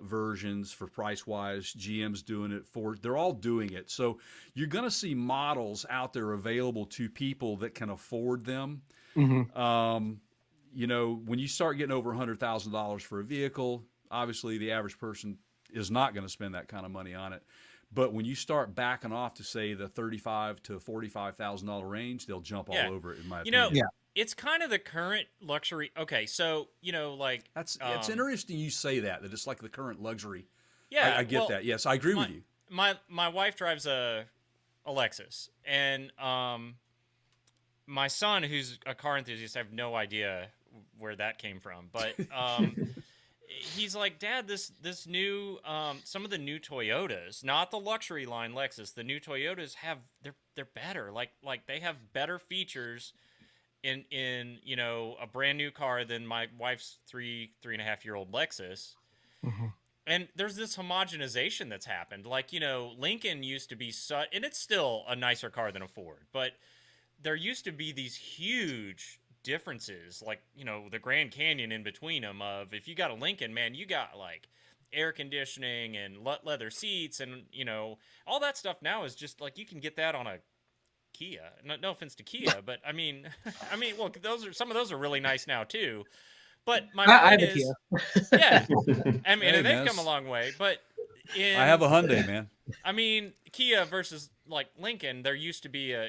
versions for price wise. GM's doing it. Ford, they're all doing it. So you're going to see models out there available to people that can afford them. When you start getting over $100,000 for a vehicle, obviously the average person is not going to spend that kind of money on it. But when you start backing off to say the $35,000 to $45,000 range, they'll jump all over it. In my opinion, it's kind of the current luxury. Okay, so like it's interesting you say that it's like the current luxury. Yeah, I get that. Yes, I agree with you. My wife drives a Lexus, and my son, who's a car enthusiast, I have no idea where that came from, but he's like, Dad, this new some of the new Toyotas, not the luxury line Lexus, the new Toyotas they're better. Like they have better features in a brand new car than my wife's 3.5-year-old Lexus. And there's this homogenization that's happened. Like, Lincoln used to be and it's still a nicer car than a Ford, but there used to be these huge differences, like, the Grand Canyon in between them of, if you got a Lincoln, man, you got like air conditioning and leather seats and, all that stuff now is just like, you can get that on a Kia. No offense to Kia, but I mean, well, some of those are really nice now too. But my point is, yeah, I mean, and they've come a long way. But I have a Hyundai, man. I mean, Kia versus like Lincoln, there used to be a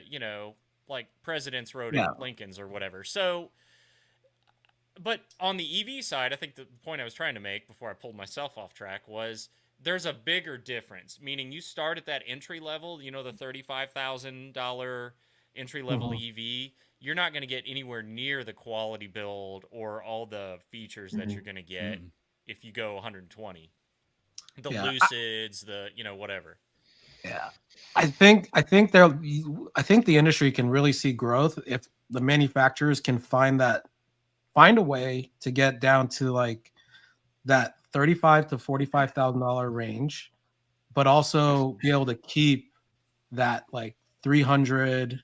like President's Road in Lincolns or whatever. So, but on the EV side, I think the point I was trying to make before I pulled myself off track was there's a bigger difference. Meaning, you start at that entry level, the $35,000 entry level EV. You're not going to get anywhere near the quality build or all the features that you're going to get if you go 120. The Lucids, whatever. Yeah, I think the industry can really see growth if the manufacturers can find a way to get down to like that $35,000 to $45,000 range, but also be able to keep that like 300.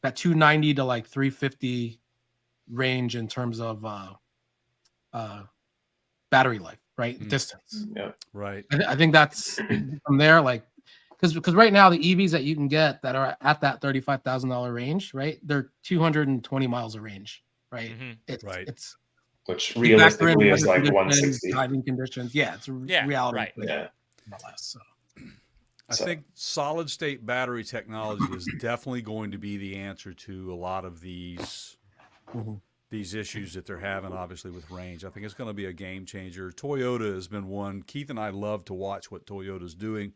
That 290 to like 350 range in terms of battery life, right? Distance. Yeah. Right. I think that's from there, like, because right now the EVs that you can get that are at that $35,000 range, right? They're 220 miles of range, right? It's which realistically is like 160 driving conditions. Yeah, it's reality. Right. Yeah. So. I think solid state battery technology is definitely going to be the answer to a lot of these issues that they're having, obviously, with range. I think it's going to be a game changer. Toyota has been one. Keith and I love to watch what Toyota's doing.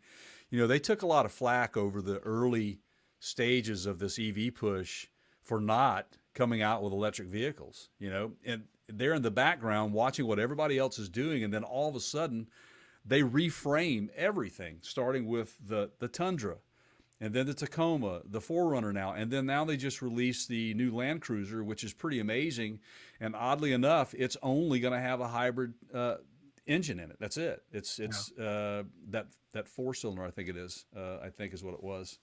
They took a lot of flack over the early stages of this EV push for not coming out with electric vehicles, and they're in the background watching what everybody else is doing, and then all of a sudden they reframe everything, starting with the Tundra, and then the Tacoma, the 4Runner now, and then now they just released the new Land Cruiser, which is pretty amazing. And oddly enough, it's only going to have a hybrid engine in it. That's it. It's that 4-cylinder, I think it is. I think is what it was.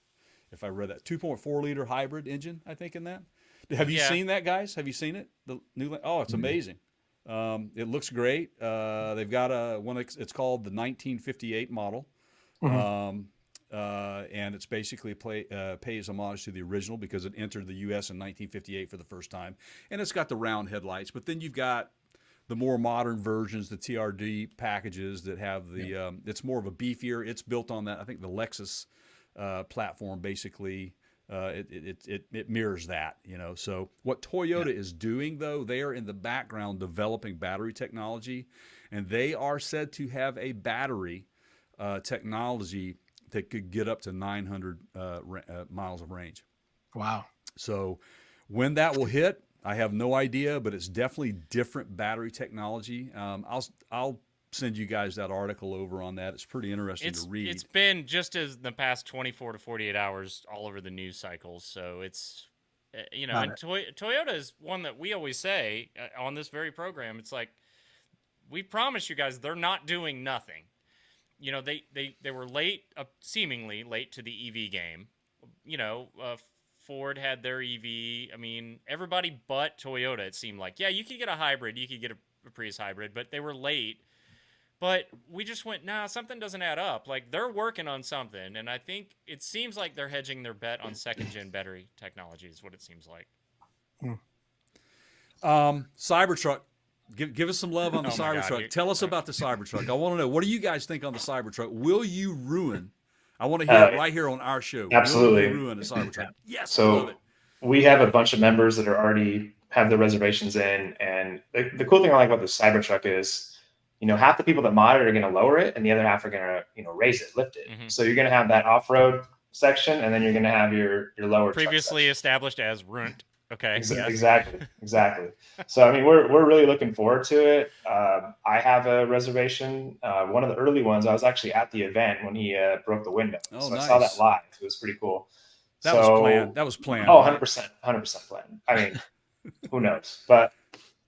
If I read that 2.4 liter hybrid engine, I think in that. Have you seen that, guys? Have you seen it? The new? Oh, it's amazing. It looks great. They've got one. It's called the 1958 model, and it's basically pays homage to the original because it entered the U.S. in 1958 for the first time, and it's got the round headlights. But then you've got the more modern versions, the TRD packages that have the. It's more of a beefier. It's built on that. I think the Lexus platform basically. It mirrors that, So what Toyota is doing, though, they are in the background developing battery technology, and they are said to have a battery technology that could get up to 900 miles of range. Wow. So when that will hit, I have no idea, but it's definitely different battery technology. I'll send you guys that article over on that. It's pretty interesting to read. It's been just as the past 24 to 48 hours all over the news cycles. So it's, and Toyota is one that we always say on this very program. It's like, we promise you guys, they're not doing nothing. They were late, seemingly late to the EV game. Ford had their EV. I mean, everybody but Toyota, it seemed like. Yeah, you could get a hybrid. You could get a Prius hybrid, but they were late. But we just went, nah, something doesn't add up. Like, they're working on something, and I think it seems like they're hedging their bet on second-gen battery technology is what it seems like. Cybertruck. Give us some love on the Cybertruck. Tell us about the Cybertruck. I want to know, what do you guys think on the Cybertruck? Will you ruin? I want to hear it right here on our show. Absolutely. Will you ruin a Cybertruck? Yeah. Yes, so love it. We have a bunch of members that are already have their reservations in, and the cool thing I like about the Cybertruck is, half the people that mod it are going to lower it, and the other half are going to, raise it, lift it. Mm-hmm. So you're going to have that off-road section, and then you're going to have your lower previously established as Ruint. Okay. Exactly. So, I mean, we're really looking forward to it. I have a reservation. One of the early ones, I was actually at the event when he broke the window. Oh, so nice. I saw that live. It was pretty cool. That was planned. Oh, 100% planned. I mean, who knows? But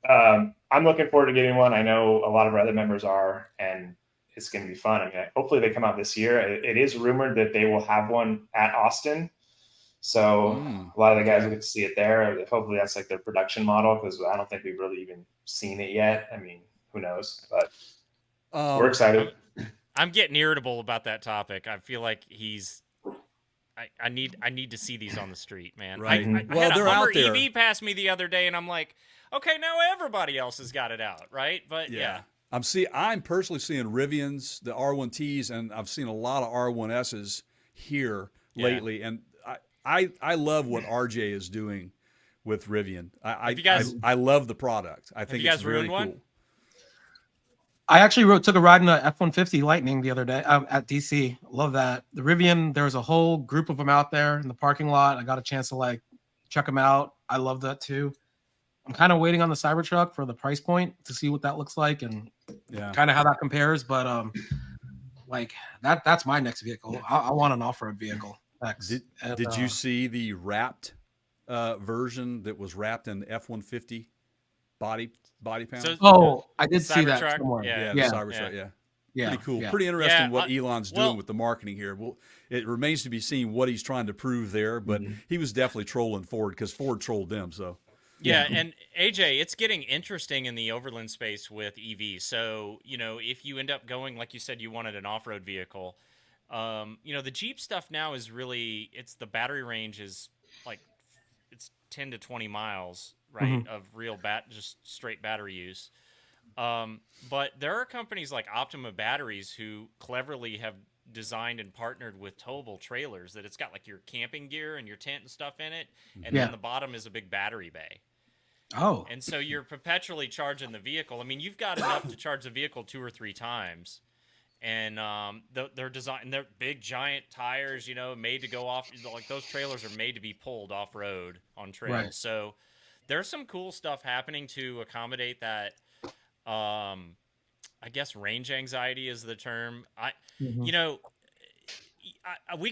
I'm looking forward to getting one. I know a lot of our other members are, and it's going to be fun. I mean, hopefully they come out this year. It is rumored that they will have one at Austin. So a lot of the guys will get to see it there. Hopefully that's like their production model, because I don't think we've really even seen it yet. I mean, who knows? But we're excited. I'm getting irritable about that topic. I feel like I need to see these on the street, man. Right. I Well, had a they're out Hummer there. EV pass me the other day, and I'm like, okay, now everybody else has got it out, right? But yeah. I'm personally seeing Rivians, the R1Ts, and I've seen a lot of R1Ss here lately, and I love what RJ is doing with Rivian. I love the product. I think it's very cool. I actually took a ride in a F-150 Lightning the other day at DC. Love that. The Rivian, there's a whole group of them out there in the parking lot. I got a chance to check them out. I love that too. I'm kind of waiting on the Cybertruck for the price point to see what that looks like and kind of how that compares. But that's my next vehicle. I want an off-road vehicle. Did you see the wrapped version that was wrapped in F-150 body panel? I did see that somewhere. The Cybertruck, pretty cool. Yeah. Pretty interesting what Elon's doing with the marketing here. Well, it remains to be seen what he's trying to prove there, but he was definitely trolling Ford because Ford trolled them. So and AJ, it's getting interesting in the overland space with EVs. So if you end up going, like you said, you wanted an off-road vehicle. The Jeep stuff now is really, the battery range is it's 10 to 20 miles, right? Of real just straight battery use. But there are companies like Optima Batteries who cleverly have designed and partnered with towable trailers that it's got your camping gear and your tent and stuff in it. And then the bottom is a big battery bay. Oh. And so you're perpetually charging the vehicle. I mean, you've got enough to charge the vehicle 2 or 3 times. And they're designed, they're big giant tires, made to go off. Those trailers are made to be pulled off road on trails. Right. So there's some cool stuff happening to accommodate that. I guess range anxiety is the term. We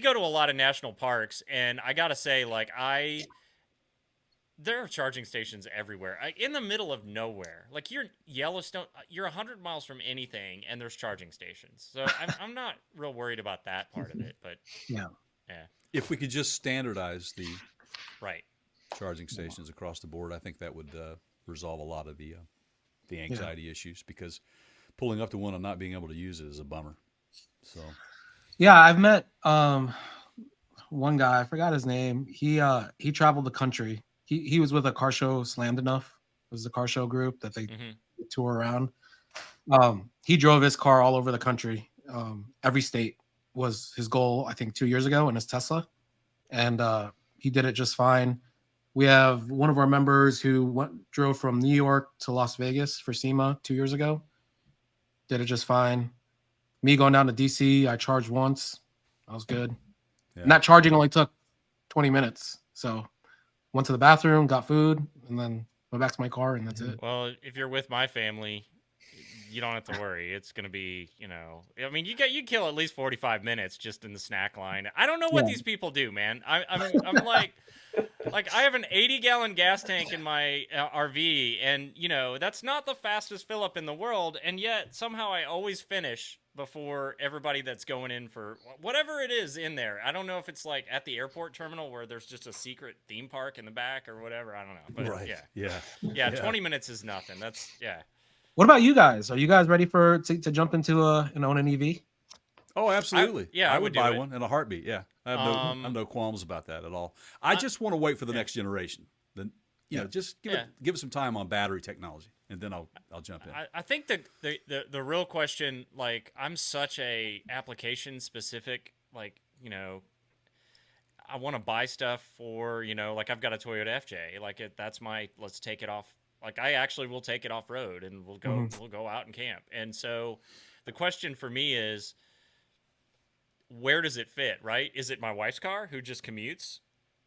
go to a lot of national parks, and I gotta say, there are charging stations everywhere, in the middle of nowhere. You're Yellowstone, you're 100 miles from anything, and there's charging stations. So I'm not real worried about that part of it. But yeah. If we could just standardize the right charging stations across the board, I think that would resolve a lot of the anxiety issues. Because pulling up to one and not being able to use it is a bummer. So I've met one guy. I forgot his name. He traveled the country. He was with a car show, Slammed Enough. It was a car show group that they tour around. He drove his car all over the country. Every state was his goal, I think, 2 years ago in his Tesla. And he did it just fine. We have one of our members who drove from New York to Las Vegas for SEMA 2 years ago. Did it just fine. Me going down to DC, I charged once. I was good. Yeah. And that charging only took 20 minutes. So went to the bathroom, got food, and then went back to my car, and that's it. Well, if you're with my family, you don't have to worry. It's gonna be, I mean, you kill at least 45 minutes just in the snack line. I don't know what these people do, man. I'm like I have an 80-gallon gas tank in my RV, and that's not the fastest fill up in the world, and yet somehow I always finish before everybody that's going in for whatever it is in there. I don't know if it's like at the airport terminal where there's just a secret theme park in the back or whatever. I don't know. But Right. Yeah. 20 minutes is nothing. That's What about you guys? Are you guys ready to jump into an EV? Oh, absolutely. I would do buy it. one in a heartbeat. Yeah, I have no qualms about that at all. I just want to wait for the next generation. Then just give it some time on battery technology, and then I'll jump in. I think the real question, like, I'm such a application specific, like, I want to buy stuff for, like I've got a Toyota FJ, like that's let's take it off. Like I actually will take it off road and we'll go out and camp. And so the question for me is, where does it fit, right? Is it my wife's car who just commutes,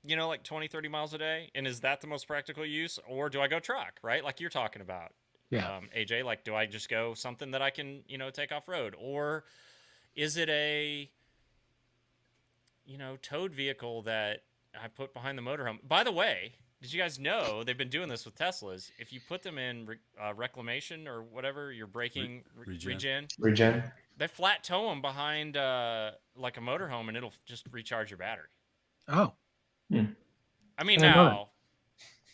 like 20, 30 miles a day? And is that the most practical use? Or do I go truck, right? Like you're talking about, AJ, like, do I just go something that I can, take off road? Or is it a, towed vehicle that I put behind the motorhome? By the way, did you guys know they've been doing this with Teslas? If you put them in reclamation or whatever, you're braking regen. They flat tow them behind like a motorhome, and it'll just recharge your battery. Oh, I mean, now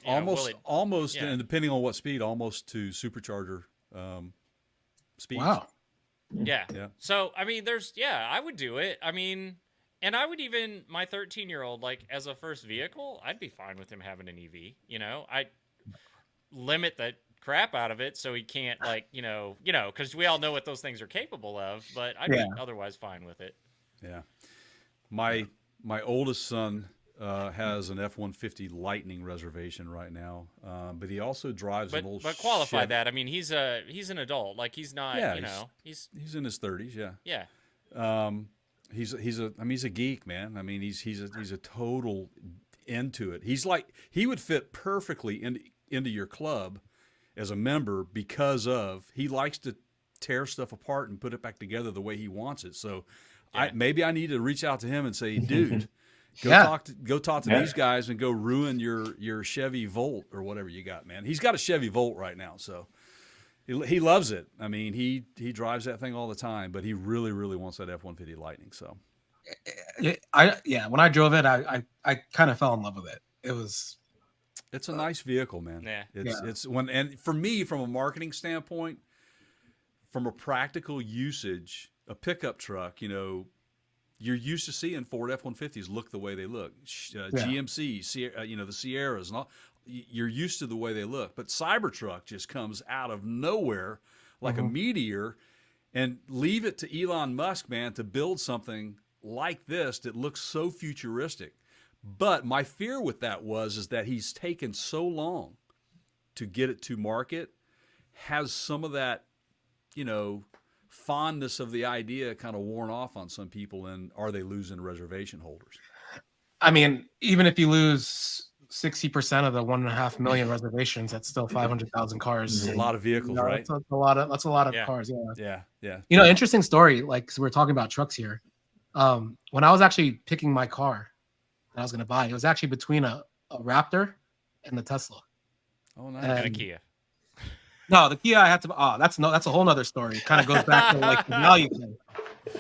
almost, and depending on what speed, almost to supercharger speeds. Wow. Yeah. So I mean, I would do it. I mean, and I would even my 13-year-old, like as a first vehicle, I'd be fine with him having an EV. I'd limit the crap out of it so he can't because we all know what those things are capable of, but I'd be otherwise fine with it. Yeah. My oldest son has an F-150 Lightning reservation right now, but he also drives an old But qualify Chevy. that. I mean, he's an adult. Like he's not, he's in his 30s, yeah. He's a geek, man. I mean, he's a total into it. He would fit perfectly into your club as a member because he likes to tear stuff apart and put it back together the way he wants it. So maybe I need to reach out to him and say, dude, go talk to these guys and go ruin your Chevy Volt or whatever you got, man. He's got a Chevy Volt right now, so he loves it. I mean, he drives that thing all the time, but he really, really wants that F-150 Lightning. So when I drove it, I kind of fell in love with it. It's a nice vehicle, man. Yeah. It's and for me, from a marketing standpoint, from a practical usage, a pickup truck, you're used to seeing Ford F-150s look the way they look. GMC, the Sierras, and all. You're used to the way they look. But Cybertruck just comes out of nowhere like a meteor, and leave it to Elon Musk, man, to build something like this that looks so futuristic. But my fear with that is that he's taken so long to get it to market, has some of that, fondness of the idea kind of worn off on some people, and are they losing reservation holders? I mean, even if you lose 60% of the 1.5 million reservations, that's still 500,000 cars. A lot of vehicles, right? That's a lot of cars. Yeah. Interesting story. Like, so we're talking about trucks here. When I was actually picking my car that I was going to buy, it was actually between a Raptor and the Tesla. Oh, nice. And a Kia. No, the Kia I had to. That's a whole nother story. Kind of goes back to like the value thing.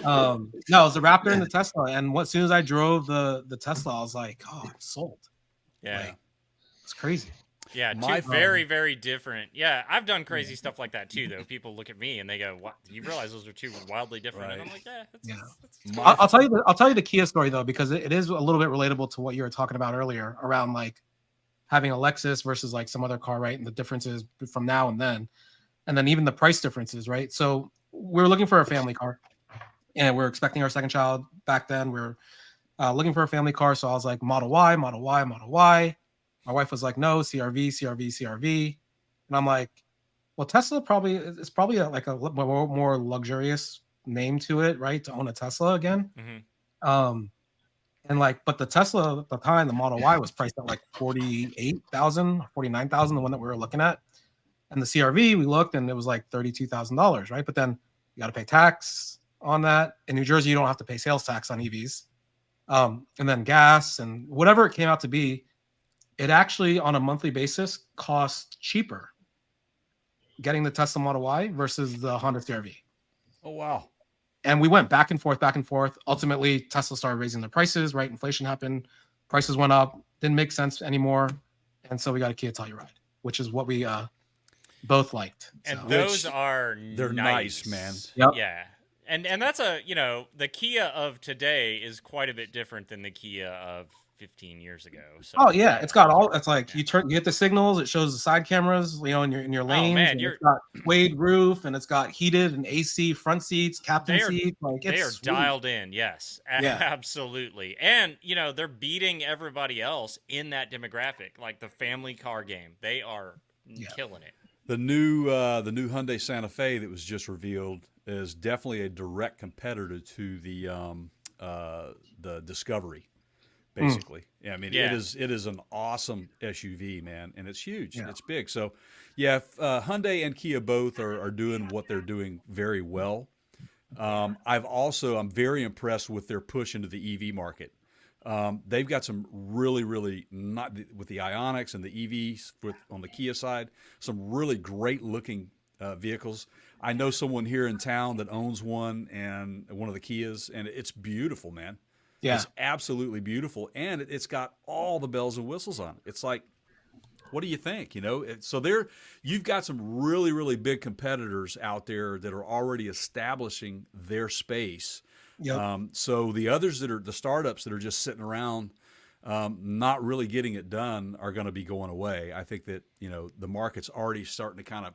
No, it was the Raptor and the Tesla. And as soon as I drove the Tesla, I was like, oh, I'm sold. Yeah, like, it's crazy. Yeah, two very, very different. Yeah, I've done crazy stuff like that too, though. People look at me and they go, "What? You realize those are two wildly different?" Right. And I'm like, "Yeah." I'll tell you the Kia story though, because it is a little bit relatable to what you were talking about earlier around like having a Lexus versus like some other car, right? And the differences from now and then even the price differences, right? So we were looking for a family car, and we're expecting our second child back then. We're looking for a family car, so I was like, Model Y, Model Y, Model Y. My wife was like, no, CRV, CRV, CRV. And I'm like, well, Tesla is probably like a more luxurious name to it, right? To own a Tesla again. Mm-hmm. And like, but the Tesla at the time, the Model Y was priced at like 48,000, 49,000, the one that we were looking at. And the CRV, we looked and it was like $32,000, right? But then you got to pay tax on that. In New Jersey, you don't have to pay sales tax on EVs. And then gas and whatever it came out to be, it actually on a monthly basis cost cheaper getting the Tesla Model Y versus the Honda CRV. Oh, wow. And we went back and forth, back and forth. Ultimately, Tesla started raising their prices, right? Inflation happened. Prices went up. Didn't make sense anymore. And so we got a Kia Telluride, which is what we both liked. And So. those are they're nice, man. Yep. Yeah. And that's the Kia of today is quite a bit different than the Kia of 15 years ago. So Oh yeah, it's got all. It's like you hit the signals. It shows the side cameras, in your lanes. Man, it's got suede roof, and it's got heated and AC front seats, captain seats. Like they are sweet. dialed in. Yes, Yeah. Absolutely. And they're beating everybody else in that demographic, like the family car game. They are killing it. The new Hyundai Santa Fe that was just revealed is definitely a direct competitor to the Discovery. Basically, yeah. I mean, it is an awesome SUV, man, and it's huge. Yeah. It's big. So, yeah, Hyundai and Kia both are doing what they're doing very well. I'm very impressed with their push into the EV market. They've got some really not with the Ioniqs and the EVs on the Kia side, some really great looking vehicles. I know someone here in town that owns one and one of the Kias, and it's beautiful, man. Yeah. It's absolutely beautiful, and it's got all the bells and whistles on it. It's like, what do you think? So you've got some really big competitors out there that are already establishing their space. Yep. So the others that are the startups that are just sitting around, not really getting it done, are going to be going away. I think that the market's already starting to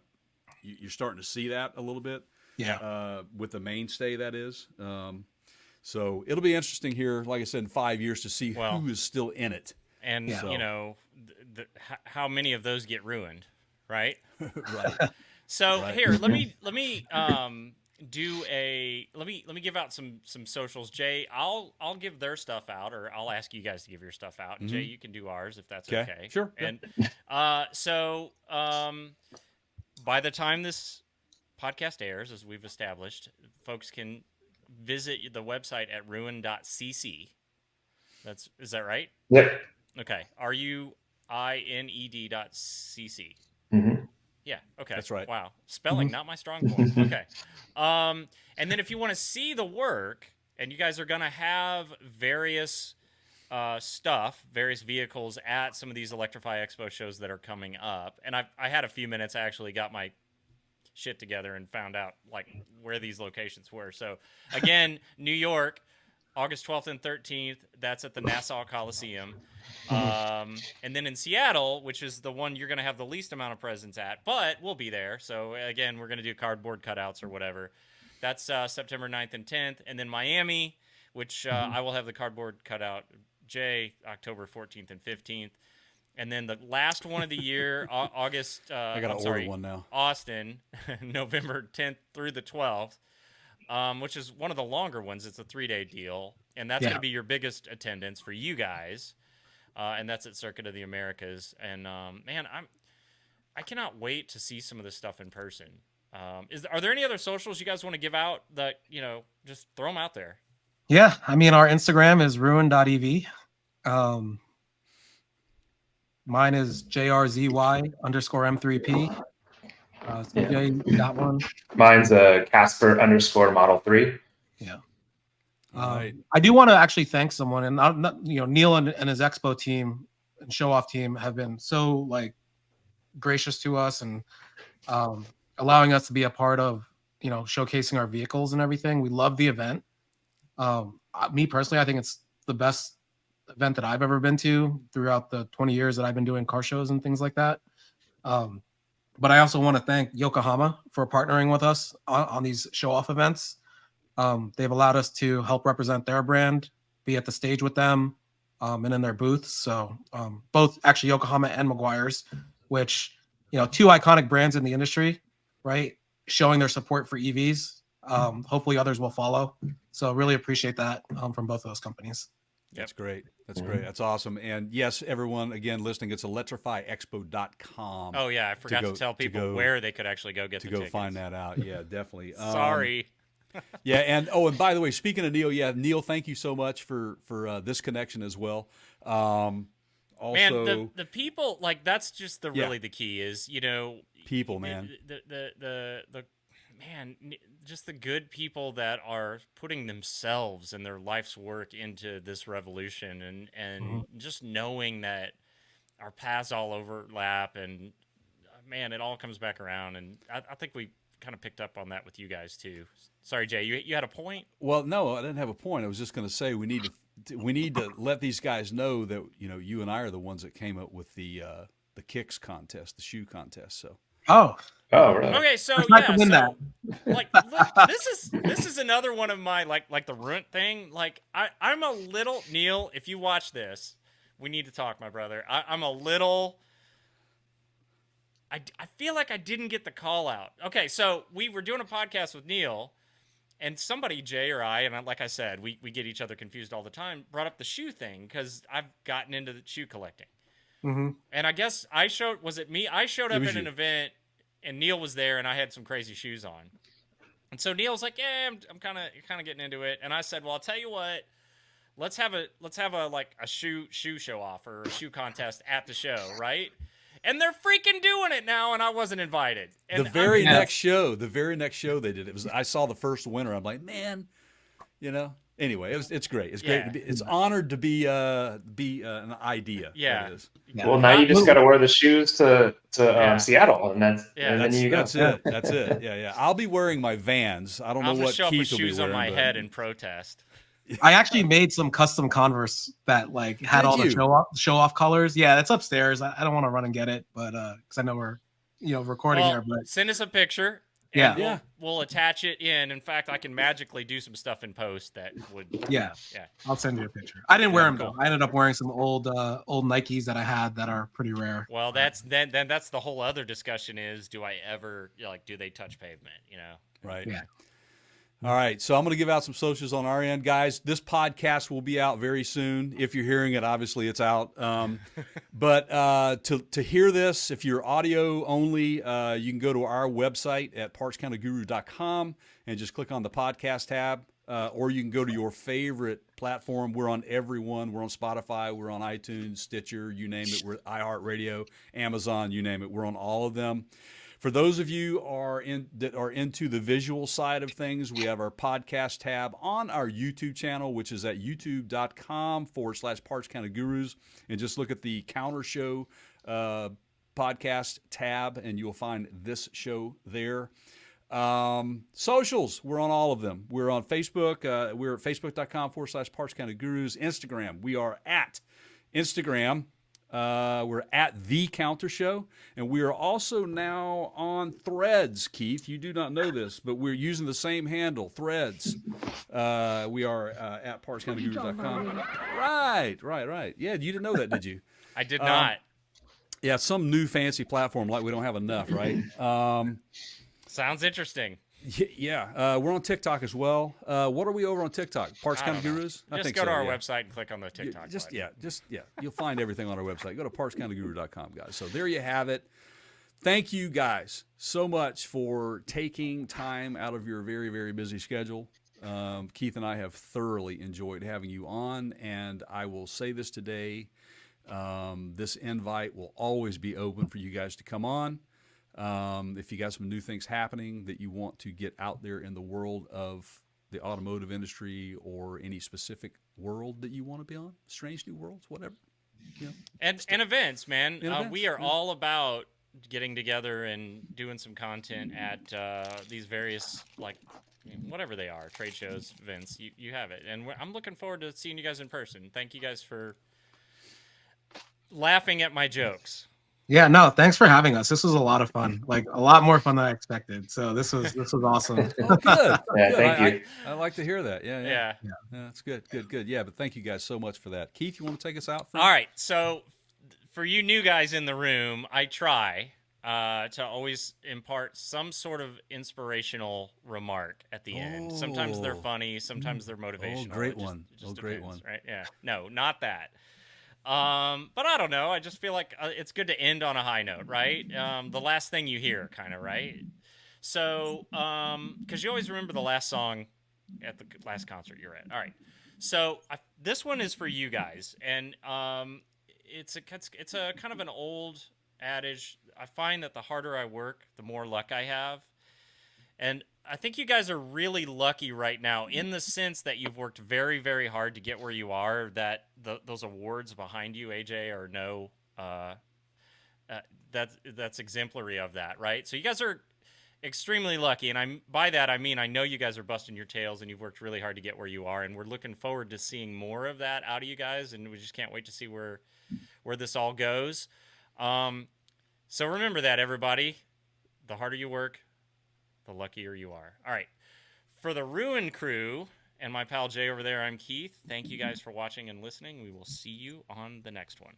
you're starting to see that a little bit. Yeah. With the mainstay that is. So it'll be interesting here, like I said, in 5 years to see who is still in it. And, how many of those get ruined, right? Right. So here, let me give out some socials. Jay, I'll give their stuff out, or I'll ask you guys to give your stuff out. And Jay, you can do ours if that's okay. Sure. And by the time this podcast airs, as we've established, folks can visit the website at ruin.cc. Is that right? Yep. Okay. RUINED.cc. Mm-hmm. Yeah. Okay. That's right. Wow. Spelling, not my strong point. Okay. And then if you want to see the work, and you guys are going to have various various vehicles at some of these Electrify Expo shows that are coming up. And I had a few minutes. I actually got my shit together and found out like where these locations were. So again, New York, August 12th and 13th, that's at the Nassau Coliseum. And then in Seattle, which is the one you're going to have the least amount of presence at, but we'll be there. So again, we're going to do cardboard cutouts or whatever. That's September 9th and 10th. And then Miami, which I will have the cardboard cutout. Jay, October 14th and 15th. And then the last one of the year, August. I got to order one now. Austin, November 10th through the 12th, which is one of the longer ones. It's a 3-day deal, and that's going to be your biggest attendance for you guys. And that's at Circuit of the Americas. And man, I cannot wait to see some of this stuff in person. Are there any other socials you guys want to give out that just throw them out there? Yeah, I mean, our Instagram is ruin.ev. Mine is JRZY_M3P. CJ, got one. Mine's Casper_Model 3. Yeah. Right. I do want to actually thank someone, and Neil and his Expo team and show off team have been so gracious to us and allowing us to be a part of showcasing our vehicles and everything. We love the event. Me personally, I think it's the best event that I've ever been to throughout the 20 years that I've been doing car shows and things like that. But I also want to thank Yokohama for partnering with us on these show-off events. They've allowed us to help represent their brand, be at the stage with them, and in their booths. So both actually Yokohama and Meguiar's, which, two iconic brands in the industry, right? Showing their support for EVs Hopefully others will follow. So really appreciate that from both of those companies. That's great. That's great. That's awesome. And yes, everyone, again, listening, it's electrifyexpo.com. Oh yeah, I forgot to tell people where they could actually go get the tickets. Find that out. Yeah, definitely. Sorry. Yeah, and by the way, speaking of Neil, Neil, thank you so much for this connection as well. Also, man, the people, like, that's just really the key is, people, man. The man, just the good people that are putting themselves and their life's work into this revolution, and just knowing that our paths all overlap, and man, it all comes back around. And I think we kind of picked up on that with you guys too. Sorry, Jay, you had a point? Well, no, I didn't have a point. I was just going to say we need to let these guys know that you and I are the ones that came up with the kicks contest, the shoe contest. So. Oh, really? Okay, so that. Like, look, this is another one of my like the Ruint thing. Like, I'm a little, Neil, if you watch this, we need to talk, my brother. I'm a little. I feel like I didn't get the call out. Okay, so we were doing a podcast with Neil, and somebody, Jay or I, and like I said, we get each other confused all the time, brought up the shoe thing because I've gotten into the shoe collecting. Mm-hmm. And I guess I showed up at an event, and Neil was there, and I had some crazy shoes on. And so Neil's like, "Yeah, I'm kind of getting into it." And I said, "Well, I'll tell you what. Let's have a like a shoe show off or a shoe contest at the show, right?" And they're freaking doing it now, and I wasn't invited. And the very next show they did it. I saw the first winner. I'm like, man, Anyway, it's great. It's great. It's honored to be an idea. Yeah. It is. Yeah. Well, now you just got to wear the shoes to Seattle, and that's it. That's it. Yeah. I'll be wearing my Vans. I don't know what Keith will be wearing. Shoes on my head in protest. I actually made some custom Converse that had all the show off colors. Yeah, that's upstairs. I don't want to run and get it, but because I know we're recording here. But send us a picture. And we'll attach it in. In fact, I can magically do some stuff in post that would. Yeah. I'll send you a picture. I didn't wear them though. I ended up wearing some old Nikes that I had that are pretty rare. Well, that's that's the whole other discussion is, do I ever do they touch pavement? Right. Yeah. All right, so I'm going to give out some socials on our end, guys. This podcast will be out very soon. If you're hearing it, obviously it's out. But to hear this, if you're audio only, you can go to our website at partscounterguru.com and just click on the podcast tab, or you can go to your favorite platform. We're on everyone. We're on Spotify. We're on iTunes, Stitcher, you name it. We're iHeartRadio, Amazon, you name it. We're on all of them. For those of you that are into the visual side of things, we have our podcast tab on our YouTube channel, which is at youtube.com/PartsCounterGurus. And just look at the Counter Show podcast tab, and you'll find this show there. Socials, we're on all of them. We're on Facebook. We're at facebook.com/PartsCounterGurus. Instagram, we are at Instagram. We're at The Counter Show, and we are also now on Threads. Keith, you do not know this, but we're using the same handle, Threads. We are at partscounterguru.com. Right. Yeah, you didn't know that, did you? I did not. Yeah, some new fancy platform like we don't have enough, right? Sounds interesting. Yeah, we're on TikTok as well. What are we over on TikTok? Parts Counter Gurus? Just go to our website and click on the TikTok. You'll find everything on our website. Go to partscounterguru.com, guys. So there you have it. Thank you guys so much for taking time out of your very, very busy schedule. Keith and I have thoroughly enjoyed having you on, and I will say this today. This invite will always be open for you guys to come on. If you got some new things happening that you want to get out there in the world of the automotive industry or any specific world that you want to be on, strange new worlds, whatever. And events, man. We are all about getting together and doing some content at these various, whatever they are, trade shows, events. You have it. And I'm looking forward to seeing you guys in person. Thank you guys for laughing at my jokes. Yeah, no, thanks for having us. This was a lot of fun, a lot more fun than I expected. So this was awesome. Oh, good. Yeah, thank you. I like to hear that. Yeah. That's good. Yeah, but thank you guys so much for that. Keith, you want to take us out? All right. So for you new guys in the room, I try. to always impart some sort of inspirational remark at the end. Sometimes they're funny, sometimes they're motivational. Great It just- one. it just Great depends, one. right? Yeah. No, not that. But I don't know. I just feel like it's good to end on a high note, right? The last thing you hear, kind of, right? So, because you always remember the last song at the last concert you're at. All right. So this one is for you guys, and it's a kind of an old adage. I find that the harder I work, the more luck I have, and I think you guys are really lucky right now in the sense that you've worked very, very hard to get where you are. That those awards behind you, AJ, are no. That's exemplary of that, right? So you guys are extremely lucky, and by that I mean I know you guys are busting your tails and you've worked really hard to get where you are, and we're looking forward to seeing more of that out of you guys, and we just can't wait to see where this all goes. So remember that, everybody. The harder you work, the luckier you are. All right. For the Ruin crew and my pal Jay over there, I'm Keith. Thank you guys for watching and listening. We will see you on the next one.